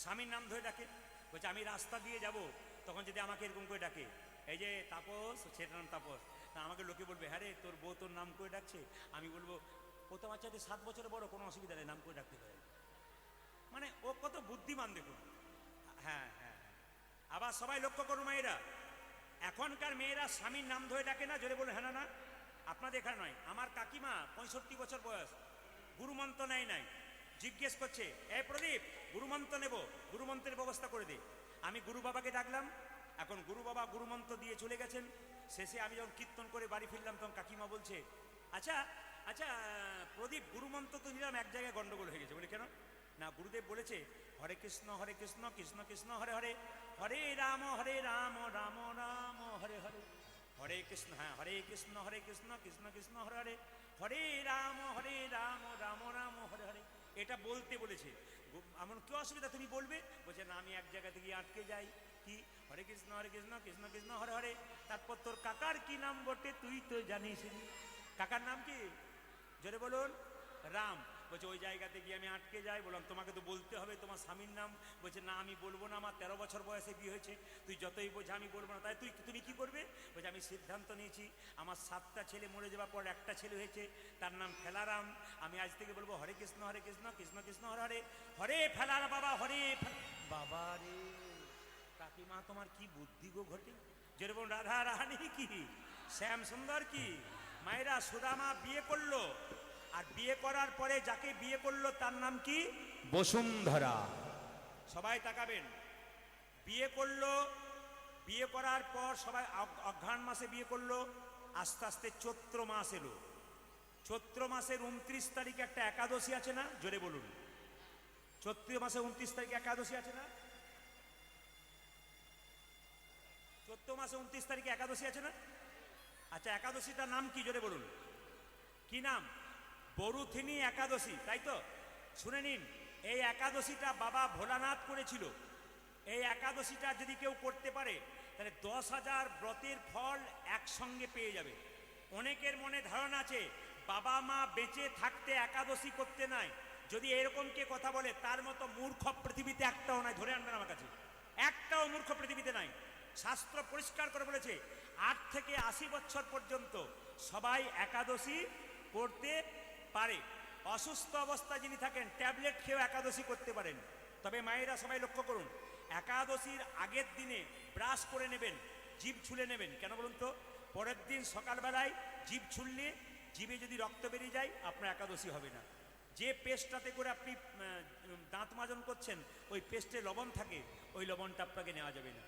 S1: স্বামীর নাম ধরে ডাকে। বলছে আমি রাস্তা দিয়ে যাব, তখন যদি আমাকে এরকম করে ডাকে, এই যে তাপস, সেটার নাম তাপস, তা আমাকে লোকে বলবে হ্যাঁ রে তোর বউ তোর নাম করে ডাকছে। আমি বলবো ও তো আমার চাইতে 7 বছরের বড়, কোনো অসুবিধা নেই, নাম করে ডাকতে পারে। মানে ও কত বুদ্ধিমান দেখুন। হ্যাঁ। আবার সবাই লক্ষ্য করুন মায়েরা, এখনকার মেয়েরা স্বামীর নাম ধরে ডাকে না? জোরে বলুন হ্যাঁ না। আপনাদের এখানে নয়, আমার কাকিমা 65 বছর বয়স, গুরুমন্ত্র নেয় নাই। জিজ্ঞেস করছে এই প্রদীপ গুরুমন্ত্র নেব, গুরুমন্ত্রের ব্যবস্থা করে দে। আমি গুরু বাবাকে ডাকলাম, এখন গুরু বাবা গুরুমন্ত্র দিয়ে চলে গেছেন। শেষে আমি যখন কীর্তন করে বাড়ি ফিরলাম তখন কাকিমা বলছে আচ্ছা প্রদীপ গুরুমন্ত্র তো নিলাম, এক জায়গায় গন্ডগোল হয়ে গেছে। বলি কেন? না গুরুদেব বলেছে হরে কৃষ্ণ কৃষ্ণ কৃষ্ণ হরে হরে, হরে রাম রাম রাম হরে হরে, হরে কৃষ্ণ, হ্যাঁ হরে কৃষ্ণ কৃষ্ণ কৃষ্ণ হরে হরে, হরে রাম রাম রাম হরে হরে। এটা বলতে বলেছে। এমন কি অসুবিধা, তুমি বলবে? বলছে না আমি এক জায়গা থেকে আটকে যাই। কি? হরে কৃষ্ণ কৃষ্ণ কৃষ্ণ হরে হরে। তারপর তোর কাকার কি নাম বটে তুই তো জানিস? কাকার নাম কি? জোরে বলুন। রাম। বলছে ওই জায়গাতে গিয়ে আমি আটকে যাই। বললাম তোমাকে তো বলতে হবে তোমার স্বামীর নাম। বলছে না আমি বলবো না, আমার 13 বছর বয়সে বিয়ে হয়েছে, তুই যতই বোঝা আমি বলবো না। তাই তুমি কি করবে? বলছে আমি সিদ্ধান্ত নিয়েছি, আমার 7টা ছেলে মরে যাওয়ার পর একটা ছেলে হয়েছে, তার নাম ফেলারাম। আমি আজ থেকে বলবো হরে কৃষ্ণ কৃষ্ণ কৃষ্ণ হরে হরে, হরে ফেলার বাবা হরে বাবা রে। কাকিমা তোমার কি বুদ্ধি গো ঘটে। যেরকম রাধা রানী কি, শ্যাম সুন্দর কি। মায়েরা সুদামা বিয়ে করলো, আর বিয়ে করার পরে যাকে বিয়ে করলো তার নাম কি? বসুন্ধরা। সবাই তাকাবেন। বিয়ে করলো, বিয়ে করার পর সবাই অঘ্রাণ মাসে বিয়ে করলো, আস্তে আস্তে চৈত্র মাস এলো। চৈত্র মাসের 29 তারিখে একটা একাদশী আছে না? জোরে বলুন। চৈত্র মাসে 29 তারিখে একাদশী আছে না? চৈত্র মাসে 29 তারিখে একাদশী আছে না? আচ্ছা একাদশীটার নাম কি? জোরে বলুন। কি নাম? বরুথিনী একাদশী, তাই তো? শুনে নিন, এই একাদশীটা বাবা ভোলানাথ করেছিল। এই একাদশীটা যদি কেউ করতে পারে তাহলে 10,000 ব্রতের ফল একসঙ্গে পেয়ে যাবে। অনেকের মনে ধারণা আছে বাবা মা বেঁচে থাকতে একাদশী করতে নাই। যদি এরকম কে কথা বলে তার মতো মূর্খ পৃথিবীতে একটাও নাই। ধরে আনবেন আমার কাছে, একটাও মূর্খ পৃথিবীতে নাই। শাস্ত্র পরিষ্কার করে বলেছে 8 থেকে 80 বছর পর্যন্ত সবাই একাদশী করতে পারে। অসুস্থ অবস্থায় যিনি থাকেন ট্যাবলেট খেয়েও একাদশী করতে পারেন। তবে মায়েরা সবাই লক্ষ্য করুন, একাদশীর আগের দিনে ব্রাশ করে নেবেন, জিভ ছুলে নেবেন। কেন বলুন তো? পরের দিন সকালবেলায় জিভ ছুললে জিভে যদি রক্ত বেরিয়ে যায় আপনার একাদশী হবে না। যে পেস্টটাতে করে আপনি দাঁত মাজন করছেন ওই পেস্টে লবণ থাকে, ওই লবণটা আপনাকে নেওয়া যাবে না।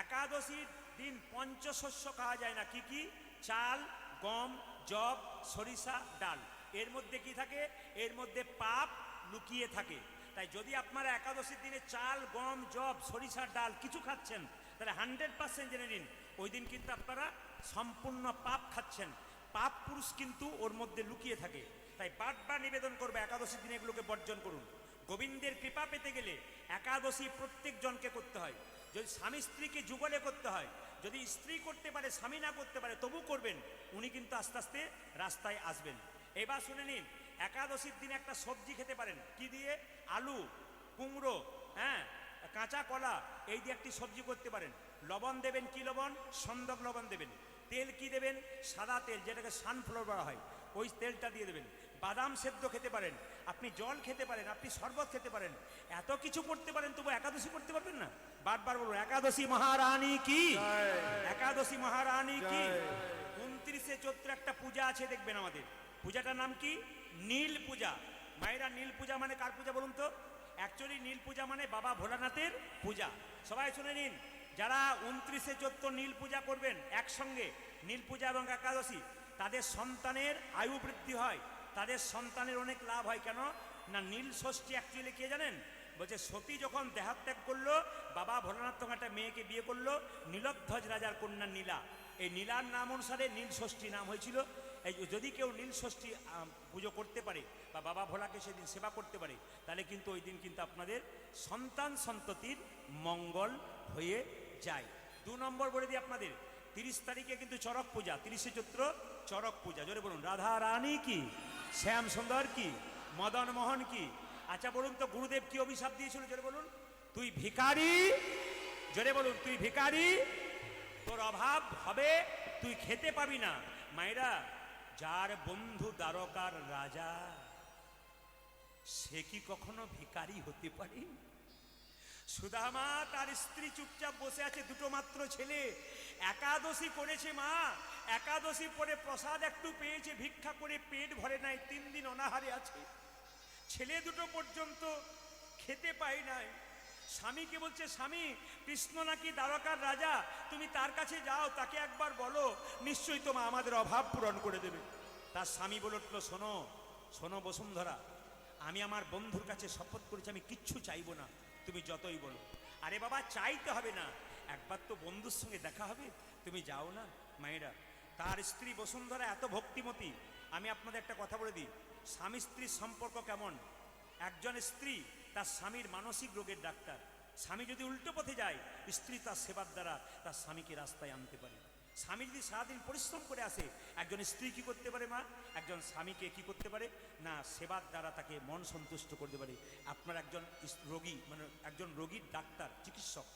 S1: একাদশীর দিন পঞ্চশস্য খাওয়া যায় না। কি কি? চাল, গম, জব, সরিষা, ডাল। এর মধ্যে কি থাকে? এর মধ্যে পাপ লুকিয়ে থাকে। তাই যদি আপনারা একাদশীর দিনে চাল, গম, জব, সরিষার ডাল কিছু খাচ্ছেন তাহলে 100% জেনে নিন ওই দিন কিন্তু আপনারা সম্পূর্ণ পাপ খাচ্ছেন। পাপ পুরুষ কিন্তু ওর মধ্যে লুকিয়ে থাকে। তাই বারবার নিবেদন করবে একাদশীর দিনে এগুলোকে বর্জন করুন। গোবিন্দের কৃপা পেতে গেলে একাদশী প্রত্যেক জনকে করতে হয়। যদি স্বামী স্ত্রীকে যুগলে করতে হয়, যদি স্ত্রী করতে পারে স্বামী না করতে পারে তবু করবেন, উনি কিন্তু আস্তে আস্তে রাস্তায় আসবেন। এবার শুনে নিন, একাদশীর দিনে একটা সবজি খেতে পারেন। কি দিয়ে? আলু, কুমড়ো, হ্যাঁ, কাঁচা কলা, এই দিয়ে একটি সবজি করতে পারেন। লবণ দেবেন। কি লবণ? সন্দক লবণ দেবেন। তেল কি দেবেন? সাদা তেল, যেটাকে সানফ্লাওয়ার বলা হয়, ওই তেলটা দিয়ে দেবেন। বাদাম সেদ্ধ খেতে পারেন, আপনি জল খেতে পারেন, আপনি শরবত খেতে পারেন, এত কিছু করতে পারেন, তবু একাদশী করতে পারবেন না? বারবার বলবো একাদশী মহারানী কি, একাদশী মহারানী কি। 29শে চৈত্র একটা পূজা আছে দেখবেন আমাদের, পূজাটার নাম কি? নীল পূজা। মায়েরা নীল পূজা মানে কার পূজা বলুন তো? অ্যাকচুয়ালি নীল পূজা মানে বাবা ভোলানাথের পূজা। সবাই শুনে নিন, যারা 29শে চৈত্র নীল পূজা করবেন একসঙ্গে, নীল পূজা এবং একাদশী, তাদের সন্তানের আয়ু বৃদ্ধি হয়, তাদের সন্তানের অনেক লাভ হয়। কেন না, নীল ষষ্ঠী অ্যাকচুয়ালি কে জানেন? বলছে সতী যখন দেহাত্যাগ করলো, বাবা ভোলানাথ তখন একটা মেয়েকে বিয়ে করলো, নীলধ্বজ রাজার কন্যা নীলা। এই নীলার নাম অনুসারে নীল ষষ্ঠী নাম হয়েছিল। এই যদি কেউ নীল ষষ্ঠী পুজো করতে পারে বা বাবা ভোলাকে সেদিন সেবা করতে পারে, তাহলে কিন্তু ওই দিন কিন্তু আপনাদের সন্তান সন্ততির মঙ্গল হয়ে যায়। 2 নম্বর বলে দিই আপনাদের, 30 তারিখে কিন্তু চড়ক পূজা, 30শে চৈত্র চড়ক পূজা। জোরে বলুন, রাধা রানী কি, শ্যাম সুন্দর কি, মদন মোহন কি? আচ্ছা বলুন তো, গুরুদেব কি অভিশাপ দিয়েছিল? জোরে বলুন, তুই ভিখারি। জোরে বলুন, তুই ভিখারি, তোর অভাব হবে, তুই খেতে পাবি না। মায়েরা, যার বন্ধু দ্বারকার রাজা, সে কি কখনো ভিখারি হতে পারে? সুদামা তার স্ত্রী চুপচাপ বসে আছে, 2টো মাত্র ছেলে, একাদশী করেছে মা, একাদশী পরে প্রসাদ একটু পেয়েছে, ভিক্ষা করে পেট ভরে নাই, 3 দিন অনাহারে আছে। ছেলে 2টো পর্যন্ত খেতে পায় নাই। স্বামীকে বলছে, স্বামী, কৃষ্ণ নাকি দ্বারকার রাজা, তুমি তার কাছে যাও, তাকে একবার বলো, নিশ্চয়ই তোমার আমাদের অভাব পূরণ করে দেবে। তার স্বামী বলে উঠলো, শোনো শোনো বসুন্ধরা, আমি আমার বন্ধুর কাছে শপথ করেছি আমি কিচ্ছু চাইবো না, তুমি যতই বলো। আরে বাবা, চাইতে হবে না, একবার তো বন্ধুর সঙ্গে দেখা হবে, তুমি যাও না। মায়েরা, তার স্ত্রী বসুন্ধরা এত ভক্তিমতী। আমি আপনাদের একটা কথা বলে দিই, স্বামী স্ত্রীর সম্পর্ক কেমন। একজন স্ত্রী তার স্বামীর মানসিক রোগের ডাক্তার। স্বামী যদি উল্টো পথে যায়, স্ত্রী তার সেবার দ্বারা তার স্বামীকে রাস্তায় আনতে পারে। স্বামী যদি সারাদিন পরিশ্রম করে আসে, একজন স্ত্রী কি করতে পারে মা? একজন স্বামীকে কি করতে পারে না, সেবার দ্বারা তাকে মন সন্তুষ্ট করতে পারে। আপনার একজন রোগী, মানে একজন রোগীর ডাক্তার, চিকিৎসক,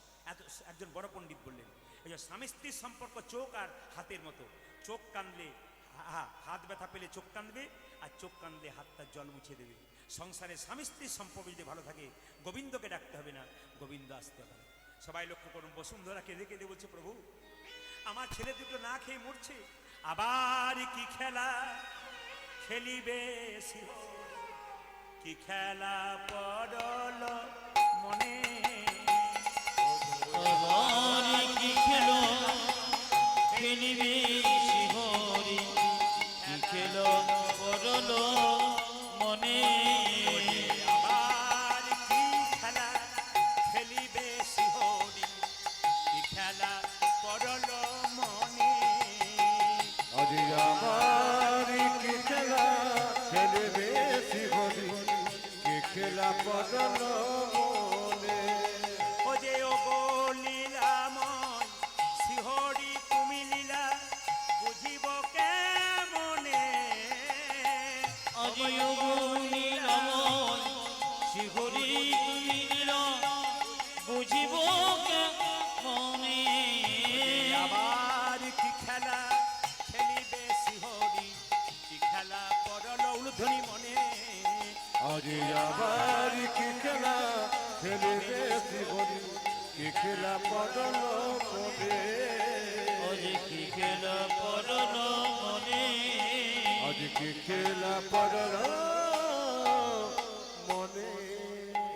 S1: একজন বড় পণ্ডিত বললেন, এই যে স্বামী স্ত্রীর সম্পর্ক চোখ আর হাতের মতো। চোখ কাঁদলে, হাত ব্যথা পেলে চোখ কাঁদবে, আর চোখ কাঁদলে হাতটা জল মুছে দেবে। সংসারে স্বামী স্ত্রীর সম্পর্ক যদি ভালো থাকে, গোবিন্দকে ডাকতে হবে না, গোবিন্দ আসতে হবে। সবাই লক্ষ্য করুন, বসুন্ধরা কেঁদে কেঁদে বলছে, প্রভু, আমার ছেলে 2টো না খেয়ে মরছে, আবার কি খেলা খেলিবে শিব, কি খেলা পড়ল মনে,
S3: আবার কি খেলো খেলিবে শিহরি, কি খেলো পড়ল মনে।
S1: আবার কি খেলা খেলিবে শিহরি, কি খেলা পড়ল মনে।
S2: আজি আমার কি খেলা খেলবে শিহরি, কি খেলা পড়ল মনে।
S1: ও যে ও গো লীলাময়, শিহরি তুমি লীলা বুঝিব কেমনে।
S3: আজিও নীলাময় শিহরি তুমি নীলা, বুঝিব মনে।
S1: আবার কি খেলা খেলিবে শিহরি, কি খেলা পড়ল উলুধ্বনি মনে।
S2: আজি আমার কি খেলা খেলবে শিহরি, কি খেলা পড়ল মনে।
S3: আজি কি খেলা পড়ল মনে।
S2: আজি কি খেলা পড়ল মনে।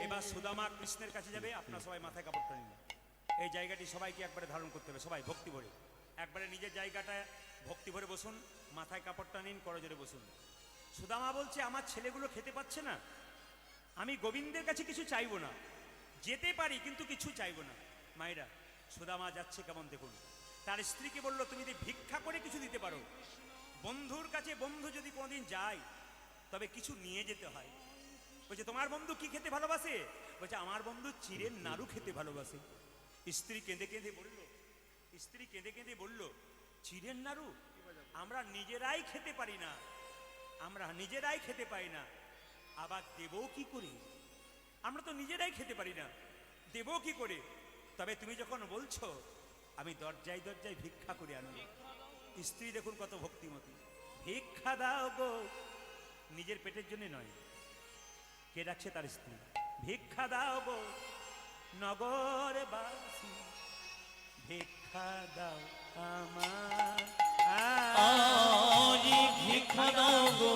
S1: এবার সুদামা কৃষ্ণের কাছে যাবে, আপনার সবাই মাথায় কাপড়টা নিন। এই জায়গাটি সবাইকে একবারে ধারণ করতে হবে, সবাই ভক্তি ভরে একবারে নিজের জায়গাটায় ভক্তি ভরে বসুন, মাথায় কাপড়টা নিন, করজোরে বসুন। সুদামা বলছে, আমার ছেলেগুলো খেতে পাচ্ছে না, আমি গোবিন্দের কাছে কিছু চাইবো না, যেতে পারি কিন্তু কিছু চাইবো না। মায়েরা, সুদামা যাচ্ছে কেমন দেখুন। তার স্ত্রীকে বললো, তুমি যদি ভিক্ষা করে কিছু দিতে পারো, বন্ধুর কাছে বন্ধু যদি কোনোদিন যায় তবে কিছু নিয়ে যেতে হয়। বলছে, তোমার বন্ধু কি খেতে ভালোবাসে? বলছে, আমার বন্ধু চিড়ের নাড়ু খেতে ভালোবাসে। স্ত্রী কেঁদে কেঁদে বলল, স্ত্রী কেঁদে কেঁদে বলল, চিড়ের নাড়ু আমরা নিজেরাই খেতে পারি না, আমরা নিজেরাই খেতে পাই না, আবার দেবও কি করে? আমরা তো নিজেরাই খেতে পারি না, দেবও কি করে? তবে তুমি যখন বলছো, আমি দরজায় দরজায় ভিক্ষা করে আনব। স্ত্রী দেখুন কত ভক্তিমতী, ভিক্ষা দাও গো, নিজের পেটের জন্য নয়, কে ডাকছে? তার স্ত্রী। ভিক্ষা দাও গো নগরবাসী, ভিক্ষা দাও আমার,
S3: আজি ভিক্ষা দাও গো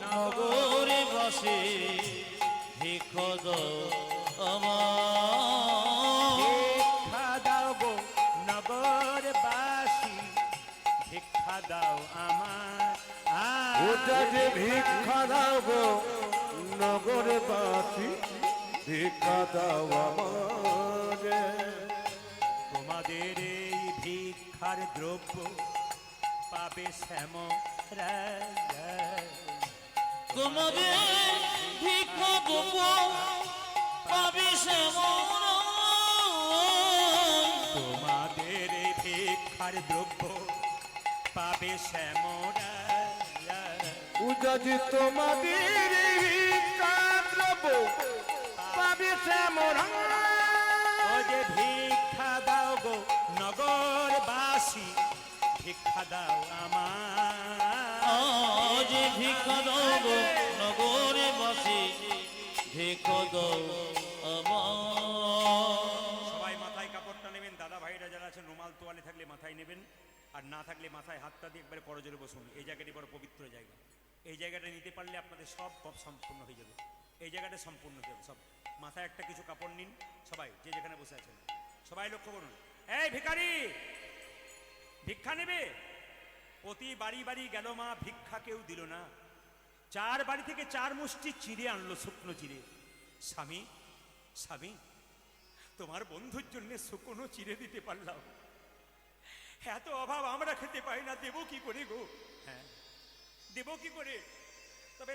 S3: নগরে বসে, ভিক্ষা দাও আমার।
S1: ভিক্ষা দাও গো নগরবাসী, ভিক্ষা দাও আমার।
S2: ওজা যে ভিক্ষা দাও গো নগরে বাসি ভিক্ষা দাও আমারে
S1: তোমাদের এই ভিক্ষার দ্রব্য পাবে শ্যাম
S3: তোমাদের ভিক্ষা দেব পাবে শ্যামল
S1: তোমাদের এই ভিক্ষার দ্রব্য পাবে শ্যাম
S2: ওজা যে তোমাদের ভিক্ষা দ্রব্য পাবে শ্যামরা
S1: ও যে ভিক্ষা দাও গো নগরবাসী ভিক্ষা দাও আমার
S3: আজ ভিক্ষা দেব নগরে বসে ভিক্ষা দাও আমার
S1: সবাই মাথায় কাপড়টা নেবেন, দাদা ভাইরা যারা আছেন রুমাল তোয়ালে থাকলে মাথায় নেবেন, আর না থাকলে মাথায় হাতটা দিয়ে একবারে করজোরে বসুন। এই জায়গাটি বড় পবিত্র জায়গা, এই জায়গাটা নিতে পারলে আপনাদের সব পাপ সম্পূর্ণ হয়ে যাবে। এই জায়গাটা সম্পূর্ণ হয়ে যাবে। সব মাথায় একটা কিছু কাপড় নিন, সবাই যে যেখানে বসে আছেন সবাই লক্ষ্য করুন। এই ভিখারি ভিক্ষা নেবে? প্রতি বাড়ি বাড়ি গেল মা, ভিক্ষা কেউ দিল না। 4 বাড়ি থেকে 4 মুষ্টি চিড়ে আনলো, শুকনো চিড়ে। স্বামী স্বামী তোমার বন্ধুর জন্য শুকনো চিড়ে দিতে পারলাম, এত অভাব আমরা খেতে পাই না, দেবো কি করে গো? হ্যাঁ দেবো কি করে? তবে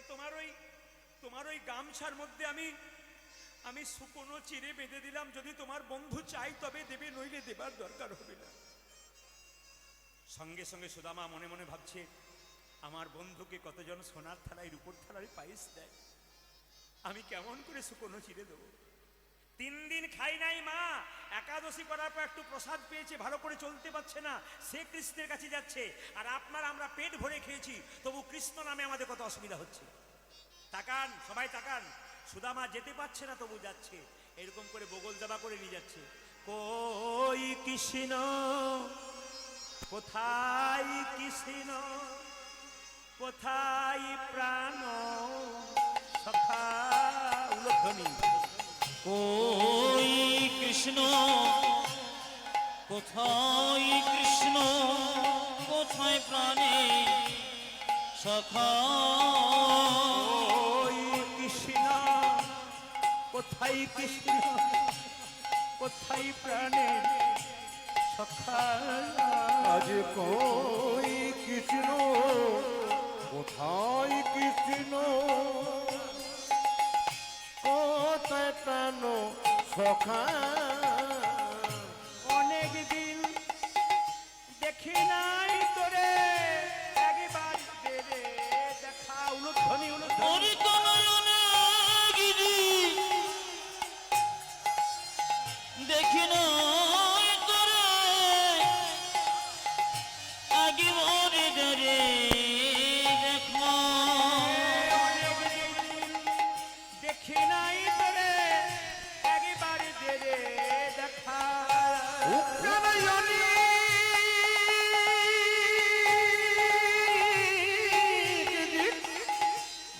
S1: তোমার ওই গামছার মধ্যে আমি শুকনো চিড়ে বেঁধে দিলাম, যদি তোমার বন্ধু চাই তবে দেবে, নইলে দেবার দরকার হবে না। সঙ্গে সঙ্গে সুদামা মনে মনে ভাবছে, আমার বন্ধুকে কতজন সোনার থালায় রূপোর থালায় পায়েস দেয়, আমি কেমন করে শুকনো চিড়ে দেবো? 3 দিন খাই নাই মা, একাদশী করার পর একটু প্রসাদ পেয়েছে, ভালো করে চলতে পারছে না, সে কৃষ্ণের কাছে যাচ্ছে। আর আমরা পেট ভরে খেয়েছি, তবু কৃষ্ণ নামে আমাদের কত অসুবিধা হচ্ছে। তাকান সবাই তাকান, সুদামা যেতে পারছে না তবু যাচ্ছে, এরকম করে বগল দাবা করে নিয়ে যাচ্ছে। কই কৃষ্ণ কোথায় কৃষ্ণ, কোথায় প্রাণ সখা উলধ্বনি।
S3: কই কৃষ্ণ কোথায় কৃষ্ণ, কোথায় প্রাণে সখা
S1: ওই কৃষ্ণ কোথায় কৃষ্ণ, কোথায় প্রাণের সখা।
S2: আজ কই কৃষ্ণ কোথায় কৃষ্ণ কোথায় প্রাণ সখা
S1: অনেক দিন দেখি নাই তোরে, একবার দে রে দেখা। উলধ্বনি উলধ্বনি।
S3: পরিতনয়নে গিরি দেখি নাই তোরে, আগে মরে ধরে দেখো
S1: অনেক দিন দেখি নাই তোরে, একবার দে রে দেখা।
S2: উগ্রনয়নী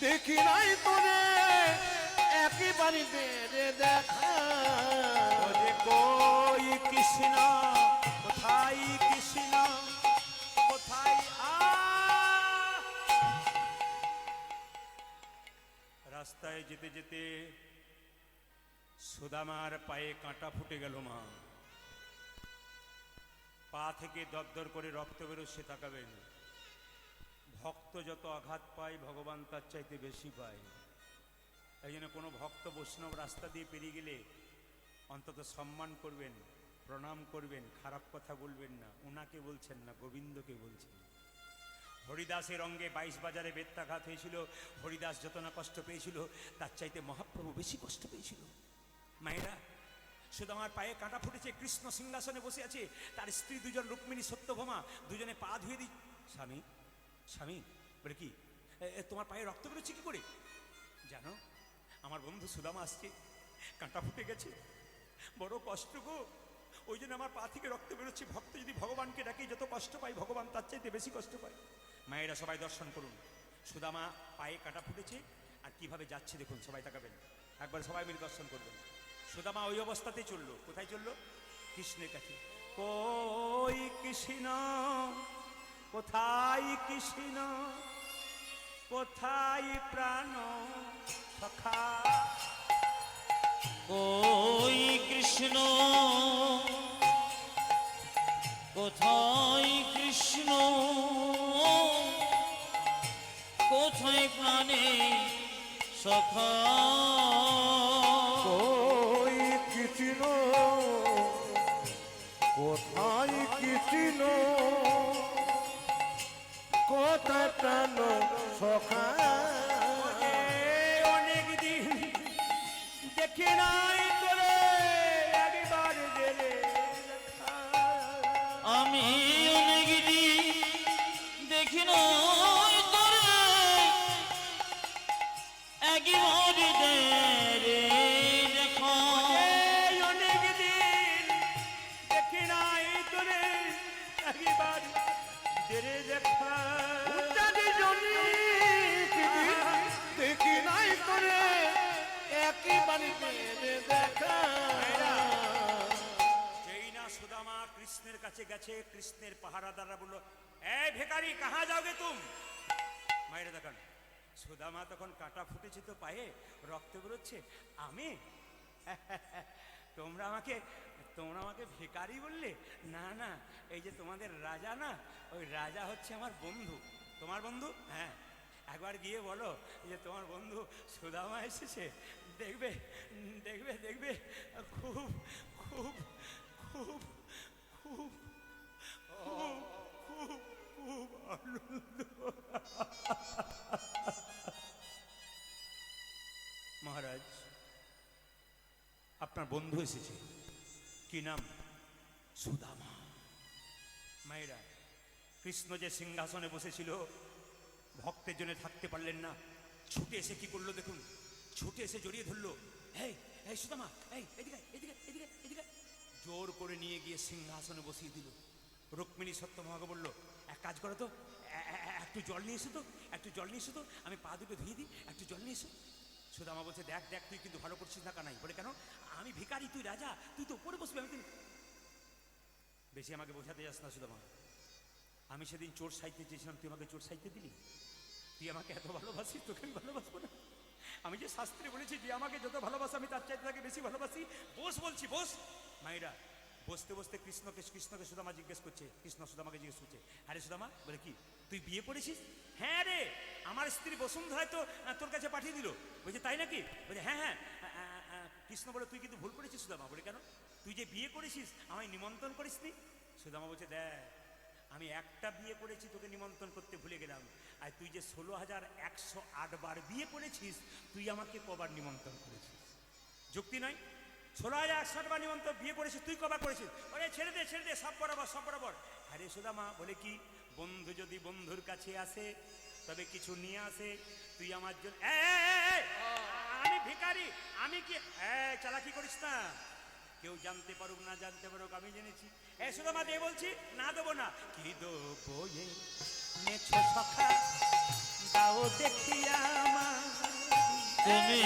S2: দেখি নাই তোরে একেবারে বেড়ে দেখা
S1: ওরে কই কৃষ্ণ কোথায় কৃষ্ণ, কোথায় রাস্তায় যেতে যেতে সুদামার পায়ে কাঁটা ফুটে গেল মা। পা থেকে দরদর করে রক্ত বেরোচ্ছে, তাকাবেন। ভক্ত যত আঘাত পায় ভগবান তার চাইতে বেশি পায়। এই জন্য কোনো ভক্ত বৈষ্ণব রাস্তা দিয়ে পেরিয়ে গেলে অন্তত সম্মান করবেন, প্রণাম করবেন, খারাপ কথা বলবেন না। ওনাকে বলছেন না, গোবিন্দকে বলছেন। হরিদাসের অঙ্গে 22 বাজারে বেত্যাঘাত হয়েছিল, হরিদাস যত না কষ্ট পেয়েছিল তার চাইতে মহাপ্রভু বেশি কষ্ট পেয়েছিল। মায়েরা, শুধু আমার পায়ে কাঁটা ফুটেছে, কৃষ্ণ সিংহাসনে বসে আছে, তার স্ত্রী 2 জন রুক্মিণী সত্যভামা, দুজনে পা ধুয়ে দিই। স্বামী স্বামী বলে কি তোমার পায়ে রক্ত বেরোচ্ছে কি করে? জানো আমার বন্ধু সুদামা আসছে, কাঁটা ফুটে গেছে, বড় কষ্ট গো, ওই জন্য আমার পা থেকে রক্ত বেরোচ্ছে। ভক্ত যদি ভগবানকে ডাকে যত কষ্ট পায় ভগবান তার চাইতে বেশি কষ্ট পায়। মায়েরা সবাই দর্শন করুন, সুদামা পায়ে কাঁটা ফুটেছে আর কিভাবে যাচ্ছে দেখুন, সবাই তাকাবেন, একবার সবাই মিলে দর্শন করবেন। সুদামা ওই অবস্থাতেই চললো, কোথায় চললো? কৃষ্ণের কাছে। কই কৃষ্ণ কোথায় কৃষ্ণ, কোথায় প্রাণ সখা
S3: ওই কৃষ্ণ কোথায় কৃষ্ণ কোথায় প্রাণে সখা
S2: ওই কৃষ্ণ কোথায় কৃষ্ণ কোথায় প্রাণ সখা
S1: অনেক দিন দেখি নাই তোরে একবার গেলে
S3: আমি অনেক দিন দেখি নাই তোরে একবার দে রে দেখা
S1: অনেক দিন দেখি নাই তোরে একবার দেরে দেখা
S2: দেখি নাই করে একই বাড়িতে দেখা
S1: যেই না সুদামা কৃষ্ণের কাছে গেছে কৃষ্ণের পাহারাদাররা বললো এই ভিখারি কাহা যাওগে তুম মায়েরা দেখান সুদামা তখন কাটা ফুটেছে তো পায়ে রক্ত বেরোচ্ছে আমি তোমরা আমাকে ভিখারি বললে না না এই যে তোমাদের রাজা না ওই রাজা হচ্ছে আমার বন্ধু তোমার বন্ধু হ্যাঁ একবার গিয়ে বলো যে তোমার বন্ধু সুদামা এসেছে দেখবে দেখবে দেখবে খুব খুব খুব খুব খুব খুব খুব আনন্দ মহারাজ আপনার বন্ধু এসেছে কি নাম সুদামা মায়েরা কৃষ্ণ যে সিংহাসনে বসেছিল ভক্তের জন্য থাকতে পারলেন না ছুটে এসে কি করলো দেখুন ছুটে এসে জড়িয়ে ধরলো এই এই সুদামা এই এদিকে এদিকে এদিকে এদিকে জোর করে নিয়ে গিয়ে সিংহাসনে বসিয়ে দিল রুক্মিণী সত্যভামাকে বললো এক কাজ করো তো একটু জল নিয়ে এসো তো একটু জল নিয়ে এসো তো আমি পা দুটো ধুয়ে দিই একটু জল নিয়ে এসো সুদামা বলছে দেখ দেখ তুই কিন্তু ভালো করছিস না কানাই বলে কেন আমি ভিখারি তুই রাজা তুই তো উপরে বসবি আমি কিন্তু বেশি আমাকে বোঝাতে যাস না সুদামা আমি সেদিন চোর সাইতে চেয়েছিলাম তুই আমাকে চোর সাইতে দিলি তুই আমাকে এত ভালোবাসিস তোকে আমি ভালোবাসবো না আমি যে শাস্ত্রে বলেছি যে আমাকে যত ভালোবাসা আমি তার চাইতে তাকে বেশি ভালোবাসি বস বলছি বস মায়েরা বসতে বসতে কৃষ্ণকে সুদামা জিজ্ঞেস করছে কৃষ্ণ সুদামাকে জিজ্ঞেস করছে আরে সুদামা বলে কি তুই বিয়ে করেছিস হ্যাঁ রে আমার স্ত্রী বসুন্ধরায় তো তোর কাছে পাঠিয়ে দিল বলছে তাই নাকি বলছে হ্যাঁ হ্যাঁ কৃষ্ণ বলে তুই কিন্তু ভুল করেছিস সুদামা বলে কেন তুই যে বিয়ে করেছিস আমায় নিমন্ত্রণ করিসনি সুদামা বলছে দেখ আমি একটা বিয়ে করেছি তোকে নিমন্ত্রণ করতে ভুলে গেলাম আর তুই যে 16,108 বার বিয়ে করেছিস তুই আমাকে কবার নিমন্ত্রণ করেছিস যুক্তি নয় 16,108 বার নিমন্ত্রণ বিয়ে করেছিস তুই কবার করেছিস ওরে ছেড়ে দে সব বরাবর আরে সুদামা বলে কি বন্ধু যদি বন্ধুর কাছে আসে তবে কিছু নিয়ে আসে তুই আমার জন্য আমি ভিখারি আমি কি চালাকি করিস না কেউ জানতে পারুক না জানতে পারুক আমি জেনেছি সুদামা দে বলছি না দেবো না কি দেবো নেছো সখা দাও দেখিয়া
S3: তুমি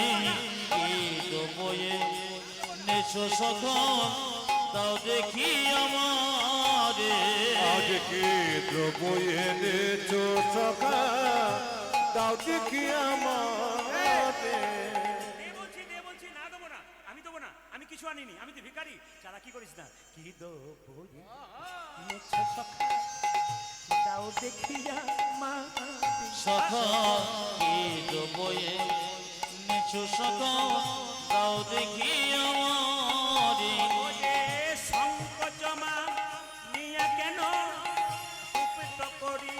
S3: কি বয়ে নেছো সখন তাও দেখি আমারে
S2: আজ কি দ্রব্য এনেছো সখা দাও দেখি আমারে
S1: দে বলছি না দেবো না আমি দেবো না আমি কিছু আনিনি আমি তো ভিখারি চালা কি করিস না কি দেবো নেছো সখা দাও দেখিয়া
S3: সখন কি বয়ে নেছো সখন তাও দেখি আমারে
S1: সংকোচমা নিয়া কেন উপেত করি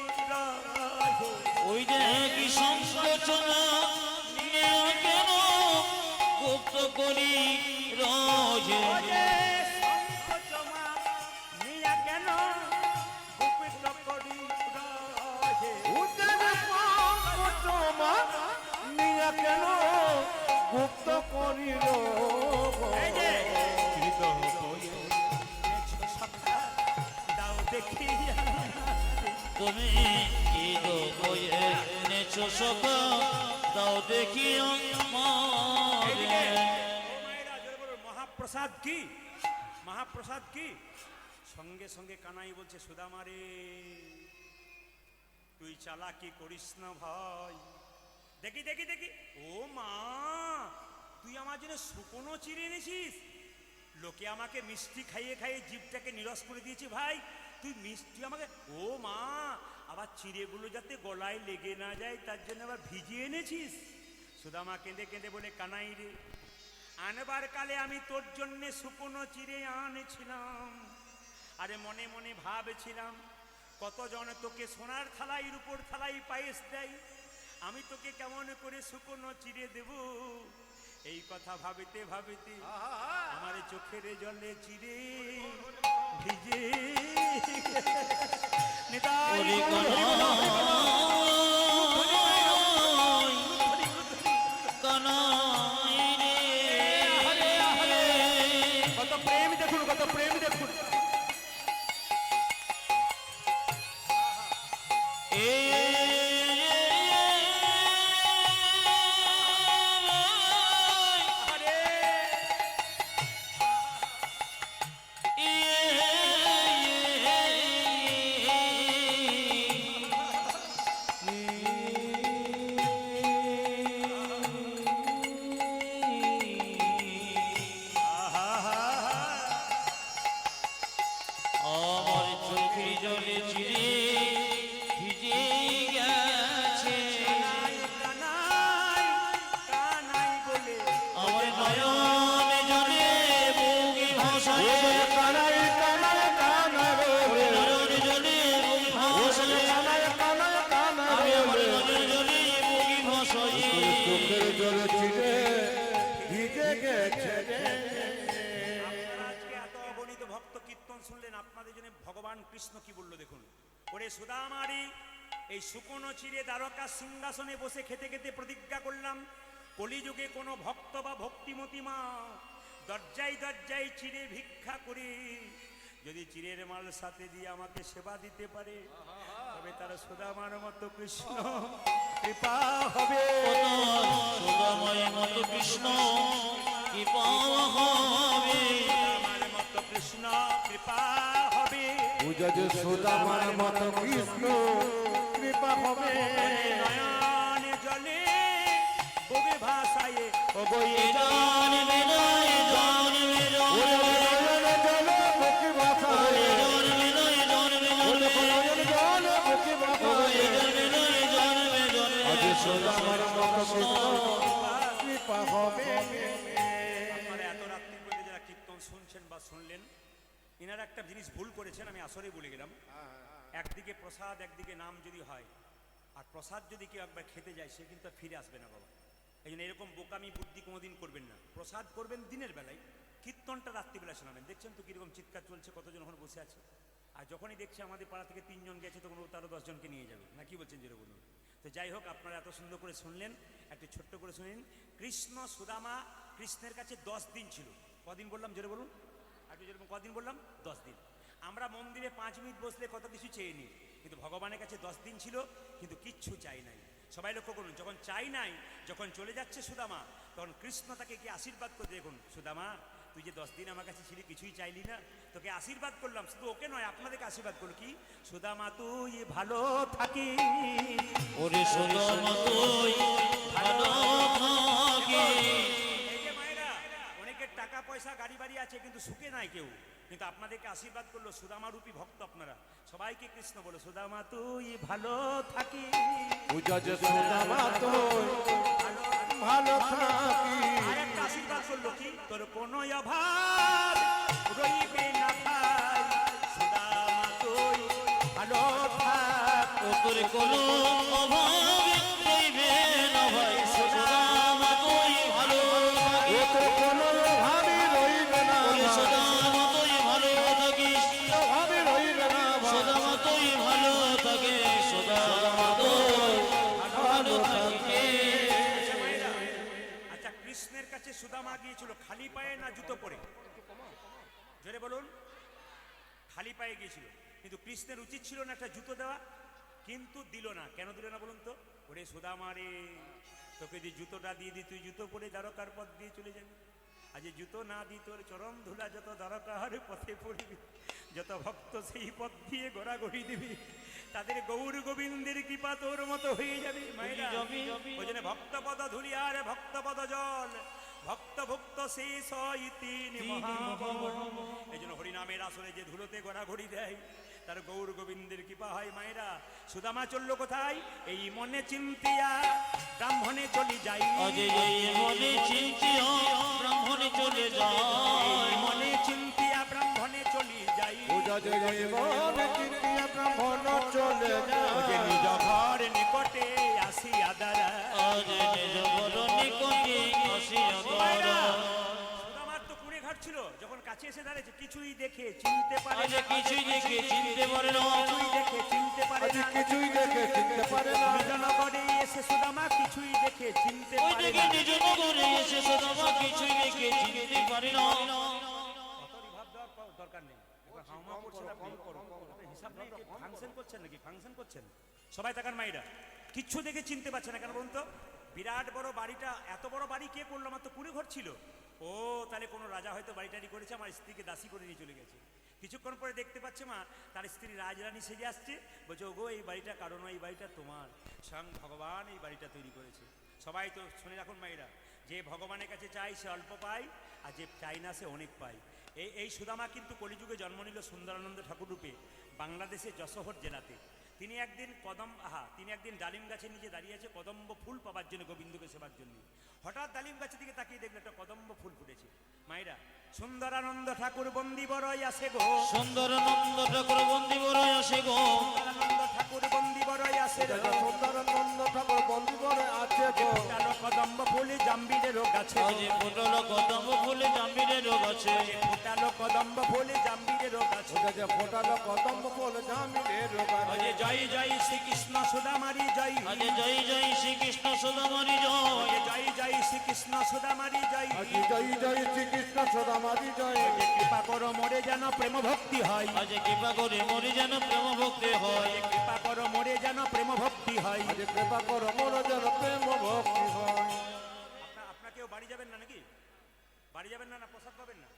S3: ওই যে কি সংকোচনা নিয়ে কেন গুপ্ত করি রোজে
S1: সংকোচমা নিয়া কেন উপেত করি
S2: সংকোচমা নিয়া কেন গুপ্ত করিল
S1: দাও দেখিয়া
S3: তুমি কি বয়ে নেছো সখন তাও দেখি আমারে
S1: মহাপ্রসাদ কি মহাপ্রসাদ কি সঙ্গে সঙ্গে কানাই বলছে সুদামা রে তুই চালাকি করিস না ভাই দেখি দেখি দেখি, ও মা, তুই আমার জন্য শুকনো চিড়ে এনেছিস? লোকে আমাকে মিষ্টি খাইয়ে খাইয়ে জিভটাকে নিরস করে দিয়েছে ভাই, তুই মিষ্টি আমাকে, ও মা, আবার চিড়েগুলো যাতে গলায় লেগে না যায় তার জন্য আবার ভিজিয়ে এনেছিস। সুদামা কেঁদে কেঁদে বলে, কানাই রে, আনবার কালে আমি তোর জন্যে শুকনো চিড়ে আনেছিলাম, আরে মনে মনে ভাবছিলাম কতজন তোকে সোনার থালাই রূপোর থালাই পায়েস দেয়, আমি তোকে কেমন করে শুকনো চিড়ে দেব। এই কথা ভাবিতে ভাবিতে আমার চোখের জলে চিড়ে ভিজে নিতাই
S3: ওরে
S1: গৌর
S3: কানাই, কানাই রে,
S1: কত প্রেম দেখুন, কত প্রেম দেখুন।
S3: এ
S1: আরে
S3: আমার চোখের জলে চিড়ে ভিজে গেছে,
S1: কানাই কানাই বলে
S3: আমার নয়ন জলে বুকে ভাসায়,
S2: কানাই কানাই কানাই রে
S3: নয়ন জলে বুকে ভাসায়,
S2: কানাই কানাই কানাই
S3: আমি আমার
S2: রে
S3: নয়ন জলে বুকে ভাসায়।
S2: চোখের জলে চিড়ে ভিজে গেছে রে।
S1: আপনারা আজকে এত অগণিত ভক্ত কীর্তন শুনলেন, আপনাদের জন্য ভগবান কৃষ্ণ কি বললো দেখুন। ওরে সুদামারি, এই শুকনো চিড়ে দ্বারকা সিংহাসনে বসে খেতে খেতে প্রতিজ্ঞা করলাম, কলিযুগে কোনো ভক্ত বা ভক্তিমতী মা দরজায় দরজায় চিড়ে ভিক্ষা করে যদি চিড়ের মাল সাথে দিয়ে আমাকে সেবা দিতে পারে, তবে তার সুদামার মতো কৃষ্ণ কৃপা হবে।
S3: সুদাময় মতো কৃষ্ণ কি পাওয়া হবে,
S1: আমার মতো কৃষ্ণ কৃপা হবে।
S2: পূজা যে সুদামার মতো কৃষ্ণ কৃপা হবে।
S1: নয়নে জলে বগে ভাষায় ও বই
S3: জান বিনয় জান বিনয়,
S2: জলে জলে বুকে ভাসায়,
S3: জান বিনয় জান বিনয়,
S2: জলে বুকে ভাসায়।
S3: জান বিনয় জান বিনয়,
S2: আজ সুদামার মতো কৃষ্ণ কৃপা হবে।
S1: আপনারা এত রাত্রি পর্যন্ত যারা কীর্তন শুনছেন বা শুনলেন, এনারা একটা জিনিস ভুল করেছেন, আমি আসলেই বলে গেলাম। একদিকে প্রসাদ একদিকে নাম যদি হয়, আর প্রসাদ যদি কেউ একবার খেতে যায় সে কিন্তু আর ফিরে আসবে না বাবা। এই জন্য এরকম বোকামি বুদ্ধি কোনোদিন করবেন না। প্রসাদ করবেন দিনের বেলায়, কীর্তনটা রাত্রিবেলা শোনাবেন। দেখছেন তো কীরকম চিৎকার চলছে, কতজন ওখানে বসে আছে। আর যখনই দেখছে আমাদের পাড়া থেকে 3 জন গেছে, তখন ও তারও 10 জনকে নিয়ে যাবে, না কি বলছেন যেটা বলুন। তো যাই হোক, আপনারা এত সুন্দর করে শুনলেন, একটু ছোট্ট করে শুনিন। কৃষ্ণ সুদামা কৃষ্ণের কাছে 10 দিন ছিল। কদিন বললাম জোরে বলুন, একটু যেরকম কদিন বললাম, 10 দিন। আমরা মন্দিরে 5 মিনিট বসলে কত কিছু চেয়ে নিই, কিন্তু ভগবানের কাছে 10 দিন ছিল, কিন্তু কিচ্ছু চাই নাই। সবাই লক্ষ্য করুন, যখন চাই নাই, যখন চলে যাচ্ছে সুদামা, তখন কৃষ্ণ তাকে কি আশীর্বাদ করে। দেখুন, সুদামা তুই যে 10 দিন আমার কাছে ছিলি, কিছুই চাইলি না, তোকে আশীর্বাদ করলাম। শুধু ওকে নয়, আপনাদেরকে আশীর্বাদ করলো কি, সুদামা তুই ভালো থাকি।
S3: ওরে সুদামা তুই ভালো থাকি।
S1: এই যে মায়েরা, অনেকের টাকা পয়সা গাড়ি বাড়ি আছে কিন্তু সুখে নাই কেউ, কিন্তু আপনাদেরকে আশীর্বাদ করলো। সুদামা রূপী ভক্ত আপনারা, সবাইকে কৃষ্ণ বলো, সুদামা তুই ভালো থাকি।
S2: পূজা যে সুদামা তো ভালো থাকি।
S1: আরেকটা আশীর্বাদ করলো কি, তোর কোনো অভাব রইবে না ভাই, সুদামা তুই ভালো থাক।
S3: ও তোর কোনো অভাব রইবে না ভাই, সুদামা তুই ভালো থাকি।
S2: ও তো কোনো ভাবি রইবে না,
S3: ওরে সুদামা তুই ভালো থাকিস,
S2: ভাবি রইবে না,
S3: সুদামা তুই ভালো থাকিস, সুদামা তুই ভালো থাকিস।
S1: আচ্ছা মায়েরা, আচ্ছা কৃষ্ণের কাছে সুদামা গিয়েছিল খালি পায়ে না জুতো পরে? জোরে বলুন। খালি পায়ে গিয়েছিল, কিন্তু কৃষ্ণের উচিত ছিল না একটা জুতো দেওয়া, কিন্তু দিল না। কেন দিল না বলুন তো? ওরে সুদামা রে, তোকে যে জুতোটা দিয়ে দিই, তুই জুতো পরে দ্বারকার পথ দিয়ে চলে যাবি। আজ জুতো না দিই, তোর চরম ধুলা যত দ্বারকার পথে পড়িবি, যত ভক্ত সেই পথ দিয়ে ঘোরাঘুরি দিবি, তাদের গৌর গোবিন্দের কৃপা তোর মতো হয়ে যাবে মায়েরা।
S3: যাবে।
S1: ওই জন্য ভক্তপদ ধুলি আর ভক্তপদ জল, ভক্ত ভক্ত শেষ তিন মহাপবন। এই জন্য হরিনামের আসরে যে ধুলোতে গড়াগড়ি দেয় তার গৌর গোবিন্দের কৃপা হয় মায়েরা। সুদামা চললো কোথায়? এই মনে চিন্তিয়া ব্রাহ্মণে চলি যাই,
S3: আজ এই মনে চিন্তিয়া ব্রাহ্মণে চলে যায়,
S1: মনে চিন্তিয়া ব্রাহ্মণে চলি যাই।
S2: পূজা যে মনে চিন্তিয়া ব্রাহ্মণ চলে
S1: ও যে
S2: যায়।
S1: নিজ ঘর নিকটে আসিয়া দাঁড়া।
S3: আজ নিজ ঘর নিকটে আসিয়া দাঁড়া।
S1: সুদামার তো কুড়ে ঘাট ছিল, যখন কাছে এসে দাঁড়িয়েছে কিছুই দেখে চিনতে পারে
S3: আজ
S1: না।
S3: কিছুই দেখে চিনতে পারে না,
S1: কিছুই দেখে চিনতে পারে
S2: আজ
S1: না।
S2: কিছুই দেখে চিনতে পারে না।
S1: বিজনগরে এসে সুদামা কিছুই দেখে চিনতে
S3: ওই
S1: পারে
S3: দেখে
S1: না।
S3: নিজ নগরে এসে সুদামা কিছুই দেখে চিনতে পারে না।
S1: অত রিভাব দেওয়ার দরকার নেই। একবার হাউমা করছেন আপনি। আপনি হিসাব নেই কি ফাংশন করছেন নাকি? ফাংশন করছেন। সবাই তাকান মাইরা। কিচ্ছু দেখে চিনতে পারছে না কেন বলুন তো? বিরাট বড় বাড়িটা, এত বড় বাড়ি কে করলো? আমার তো কুড়ে ঘর ছিল। ও তাহলে কোনো রাজা হয়তো বাড়িটারি করেছে, আমার স্ত্রীকে দাসী করে নিয়ে চলে গেছে। কিছুক্ষণ পরে দেখতে পাচ্ছে মা তার স্ত্রী রাজরানী সেজে আসছে, বলছে ওগো এই বাড়িটা কারণ এই বাড়িটা তোমার, স্বয়ং ভগবান এই বাড়িটা তৈরি করেছে। সবাই তো শুনে রাখুন মায়েরা, যে ভগবানের কাছে চাই সে অল্প পায়, আর যে চাই না সে অনেক পায়। এই সুদামা কিন্তু কলিযুগে জন্ম নিল সুন্দরানন্দ ঠাকুর রূপে বাংলাদেশের যশোহর জেলাতে। তিনি একদিন ডালিম গাছের নিচে দাঁড়িয়ে আছে কদম্ব ফুল পাবার জন্য, গোবিন্দকে সেবার জন্য। হঠাৎ ডালিম গাছের দিকে তাকিয়ে দেখলো একটা কদম্ব ফুল ফুটেছে। মায়েরা, সুন্দরানন্দ ঠাকুর বন্দি বড়ই আসে গো,
S3: সুন্দরানন্দ ঠাকুর বন্দি বড়ই আসে গো,
S1: সুন্দরানন্দ ঠাকুর বন্দি বড়ই আসে গো।
S2: সুন্দরানন্দ ঠাকুর বন্দি করে আছে গো।
S1: ফুটালো কদম্ব ফুল জাম্বিরেরও গাছে,
S3: আজ ফুটল কদম ফুলে জাম্বিরের গাছে,
S1: ফুটালো কদম্ব ফুল জাম্বিরেরও গাছে।
S2: ওটা যে ফোটালো কদম্ব ফুল জামিনের গাছে।
S1: ওই যে জয় জয় শ্রীকৃষ্ণ সুদামারি জয়,
S3: আজ জয় জয় শ্রীকৃষ্ণ সুদামারি
S1: ওই
S3: জয়,
S1: যে জয় জয় শ্রীকৃষ্ণ সুদামারি জয়।
S2: আজ জয় জয় শ্রীকৃষ্ণ সদামাদি জয়।
S1: যে কৃপা করো মোরে যেন প্রেম ভক্তি হয়,
S3: আজ কৃপা করে মরি যেন প্রেম ভক্তি হয়,
S1: যে কৃপা করো মোরে যেন প্রেম ভক্তি হয়।
S2: আজ কৃপা করো মোর যেন প্রেম ভক্তি হয়।
S1: আপনাকেও বাড়ি যাবেন না নাকি? বাড়ি যাবেন না? না প্রসাদ পাবেন না?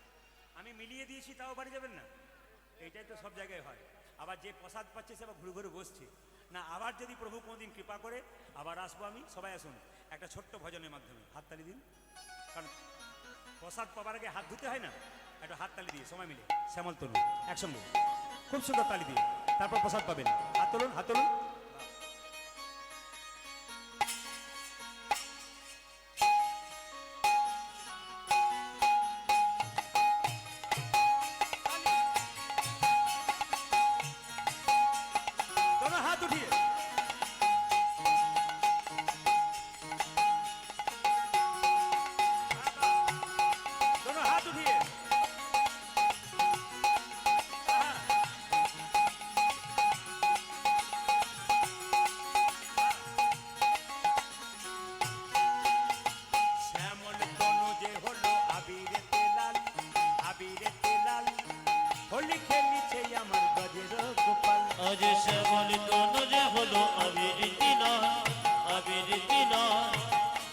S1: আমি মিলিয়ে দিয়েছি তাও বাড়ি যাবেন না? এইটাই তো সব জায়গায় হয়। আবার যে প্রসাদ পাচ্ছে সে আবার ঘুরে ঘুরে বসছে না। আবার যদি প্রভু কোনোদিন কৃপা করে আবার আসবো আমি। সবাই আসুন একটা ছোট্ট ভজনের মাধ্যমে। হাততালি দিন, কারণ প্রসাদ পাবার আগে হাত ধুতে হয় না। একটা হাততালি দিয়ে সবাই মিলে শ্যামল তরুণ একসঙ্গে খুব সুন্দর তালি দিয়ে তারপর প্রসাদ পাবেন। হাত তুলুন, হাত তুলুন। दोनों हाथ उठिए। दोनों हाथ उठिए। শ্যামল তনু যে হলো আবিরেতে লাল, আবিরেতে লাল, হোলি খেলিছে আমার গজের গোপাল।
S3: আজ শ্যামল তনু যে হলো আবির তিলা, আবির তিলা,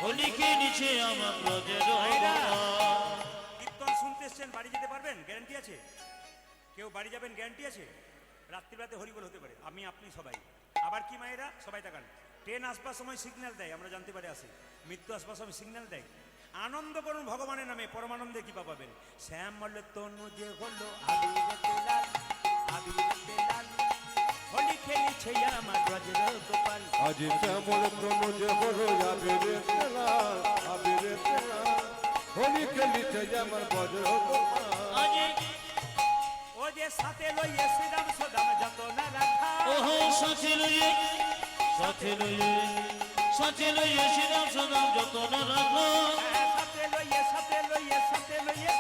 S3: হোলি খেলিছে আমার ব্রজের
S1: ভাইরা,
S3: গোপাল।
S1: কীর্তন শুনতে এসছেন, বাড়ি যেতে পারবেন? গ্যারান্টি আছে? কেউ বাড়ি যাবেন গ্যারান্টি আছে? রাত্রিবেলাতে হরিবোল হতে পারে, আমি আপনি সবাই। আবার কি মায়েরা সবাই তাকান, ট্রেন আসবার সময় সিগন্যাল দেয়, আমরা জানতে পারি আসে। মৃত্যু আসবার সময় সিগন্যাল দেয়। আনন্দ করুন ভগবানের নামে, পরমানন্দে কৃপা পাবেন। শ্যামল তনু যে হলো আবিরেতে লাল, আবিরেতে লাল, হোলি খেলিছে আমার ব্রজের গোপাল।
S2: আজ শ্যামল প্রণু যে হলো আবিরের লাল, আবিরের লাল, হোলি খেলিছে আমার বজ্র গোপাল।
S3: আজ
S1: ও যে সাথে লইয়ে শ্রীরাম সদাম যত না রাখা,
S3: ওহো সাথে লইয়ে, সাথে লইয়ে, সাথে লইয়ে শ্রীরাম সদাম যতন রাখো।
S1: সাথে লইয়ে, সাথে লইয়ে, সাথে লইয়ে,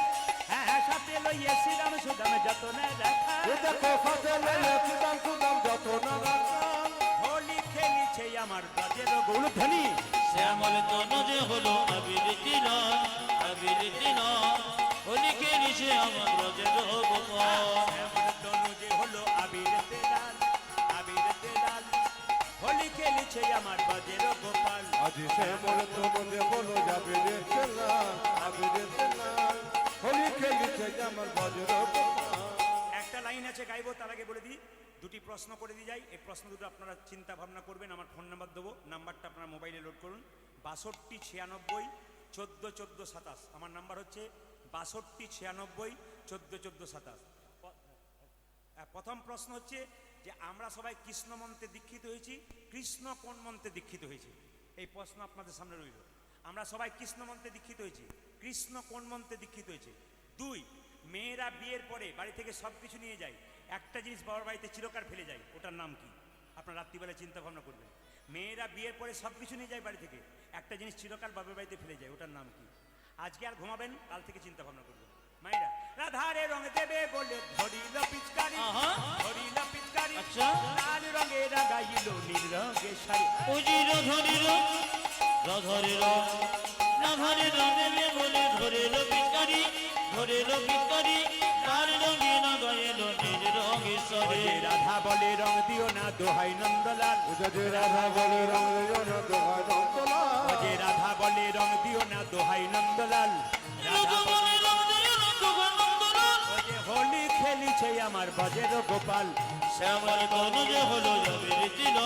S1: হ্যাঁ সাথে লইয়ে শ্রীরাম সদাম যত না রাখা।
S2: এ দেখো সাথে লইলে সুদাম সুদাম যত না রাখাল।
S1: হোলি খেলিছে আমার ব্রজের গৌরধ্বনি।
S3: শ্যামল তনু যে হলো আবির তিলা, আবির তিলা, হোলি খেলিছে আমার ব্রজের গোপাল।
S1: শ্যামল তনু যে হলো আবিরেতে লাল, আবিরেতে লাল, হোলি খেলিছে আমার ব্রজের গোপাল।
S2: আজ শ্যামল প্রণু যে হলো আবিরের লাল, আবিরের লাল, হোলি খেলিছে আমার বজ্র গোপাল।
S1: একটা লাইন আছে গাইবো, তার আগে বলে দিই দুটি প্রশ্ন করে দিয়ে যাই, এই প্রশ্ন দুটো আপনারা চিন্তা ভাবনা করবেন। আমার ফোন নাম্বার দেবো, নাম্বারটা আপনারা মোবাইলে লোড করুন। 62 96 14 14 27। আমার নাম্বার হচ্ছে 62 96 14 14 27। প্রথম প্রশ্ন হচ্ছে যে আমরা সবাই কৃষ্ণ মন্ত্রে দীক্ষিত হয়েছি, কৃষ্ণ কোন মন্ত্রে দীক্ষিত হয়েছে? এই প্রশ্ন আপনাদের সামনে রইল। আমরা সবাই কৃষ্ণ মন্ত্রে দীক্ষিত হয়েছি, কৃষ্ণ কোন মন্ত্রে দীক্ষিত হয়েছে? 2, মেয়েরা বিয়ের পরে বাড়ি থেকে সব কিছু নিয়ে যায়, একটা জিনিস বাবার বাড়িতে চিরকাল ফেলে যায়, ওটার নাম কি? আপনার রাত্রিবেলায় চিন্তা ভাবনা করবেন। মেয়েরা বিয়ের পরে সব কিছু নিয়ে যায় বাড়ি থেকে, একটা জিনিস চিরকাল বাবার বাড়িতে ফেলে যায়, ওটার নাম কি? আজকে আর ঘুমাবেন, কাল থেকে চিন্তা ভাবনা করবেন। মায়েরা রাধারে রং দেবে বলে ধরিল পিচকারি,
S3: আহা।
S1: ধরিল পিচকারি,
S3: আচ্ছা।
S1: লাল রঙে রাগাইল নীল রঙে শাড়ি।
S3: উজির ধরিল রাধারিল রাধারিল দেবে বলে ধরিল ভিখারি, ধরিল ভিখারি, লাল রঙে না গাইল নীল রঙে সরে।
S1: ওরে রাধা বলে রং দিও না দোহাই নন্দলাল,
S2: যদি রাধা বলে রং দিও না দোহাই নন্দলাল,
S1: ওরে রাধা বলে রং দিও না দোহাই নন্দলাল, রাধা বলে ওরে হোলি খেলিছে আমার বজের গোপাল।
S3: শ্যামল তনু যে হলো আবির তিলক,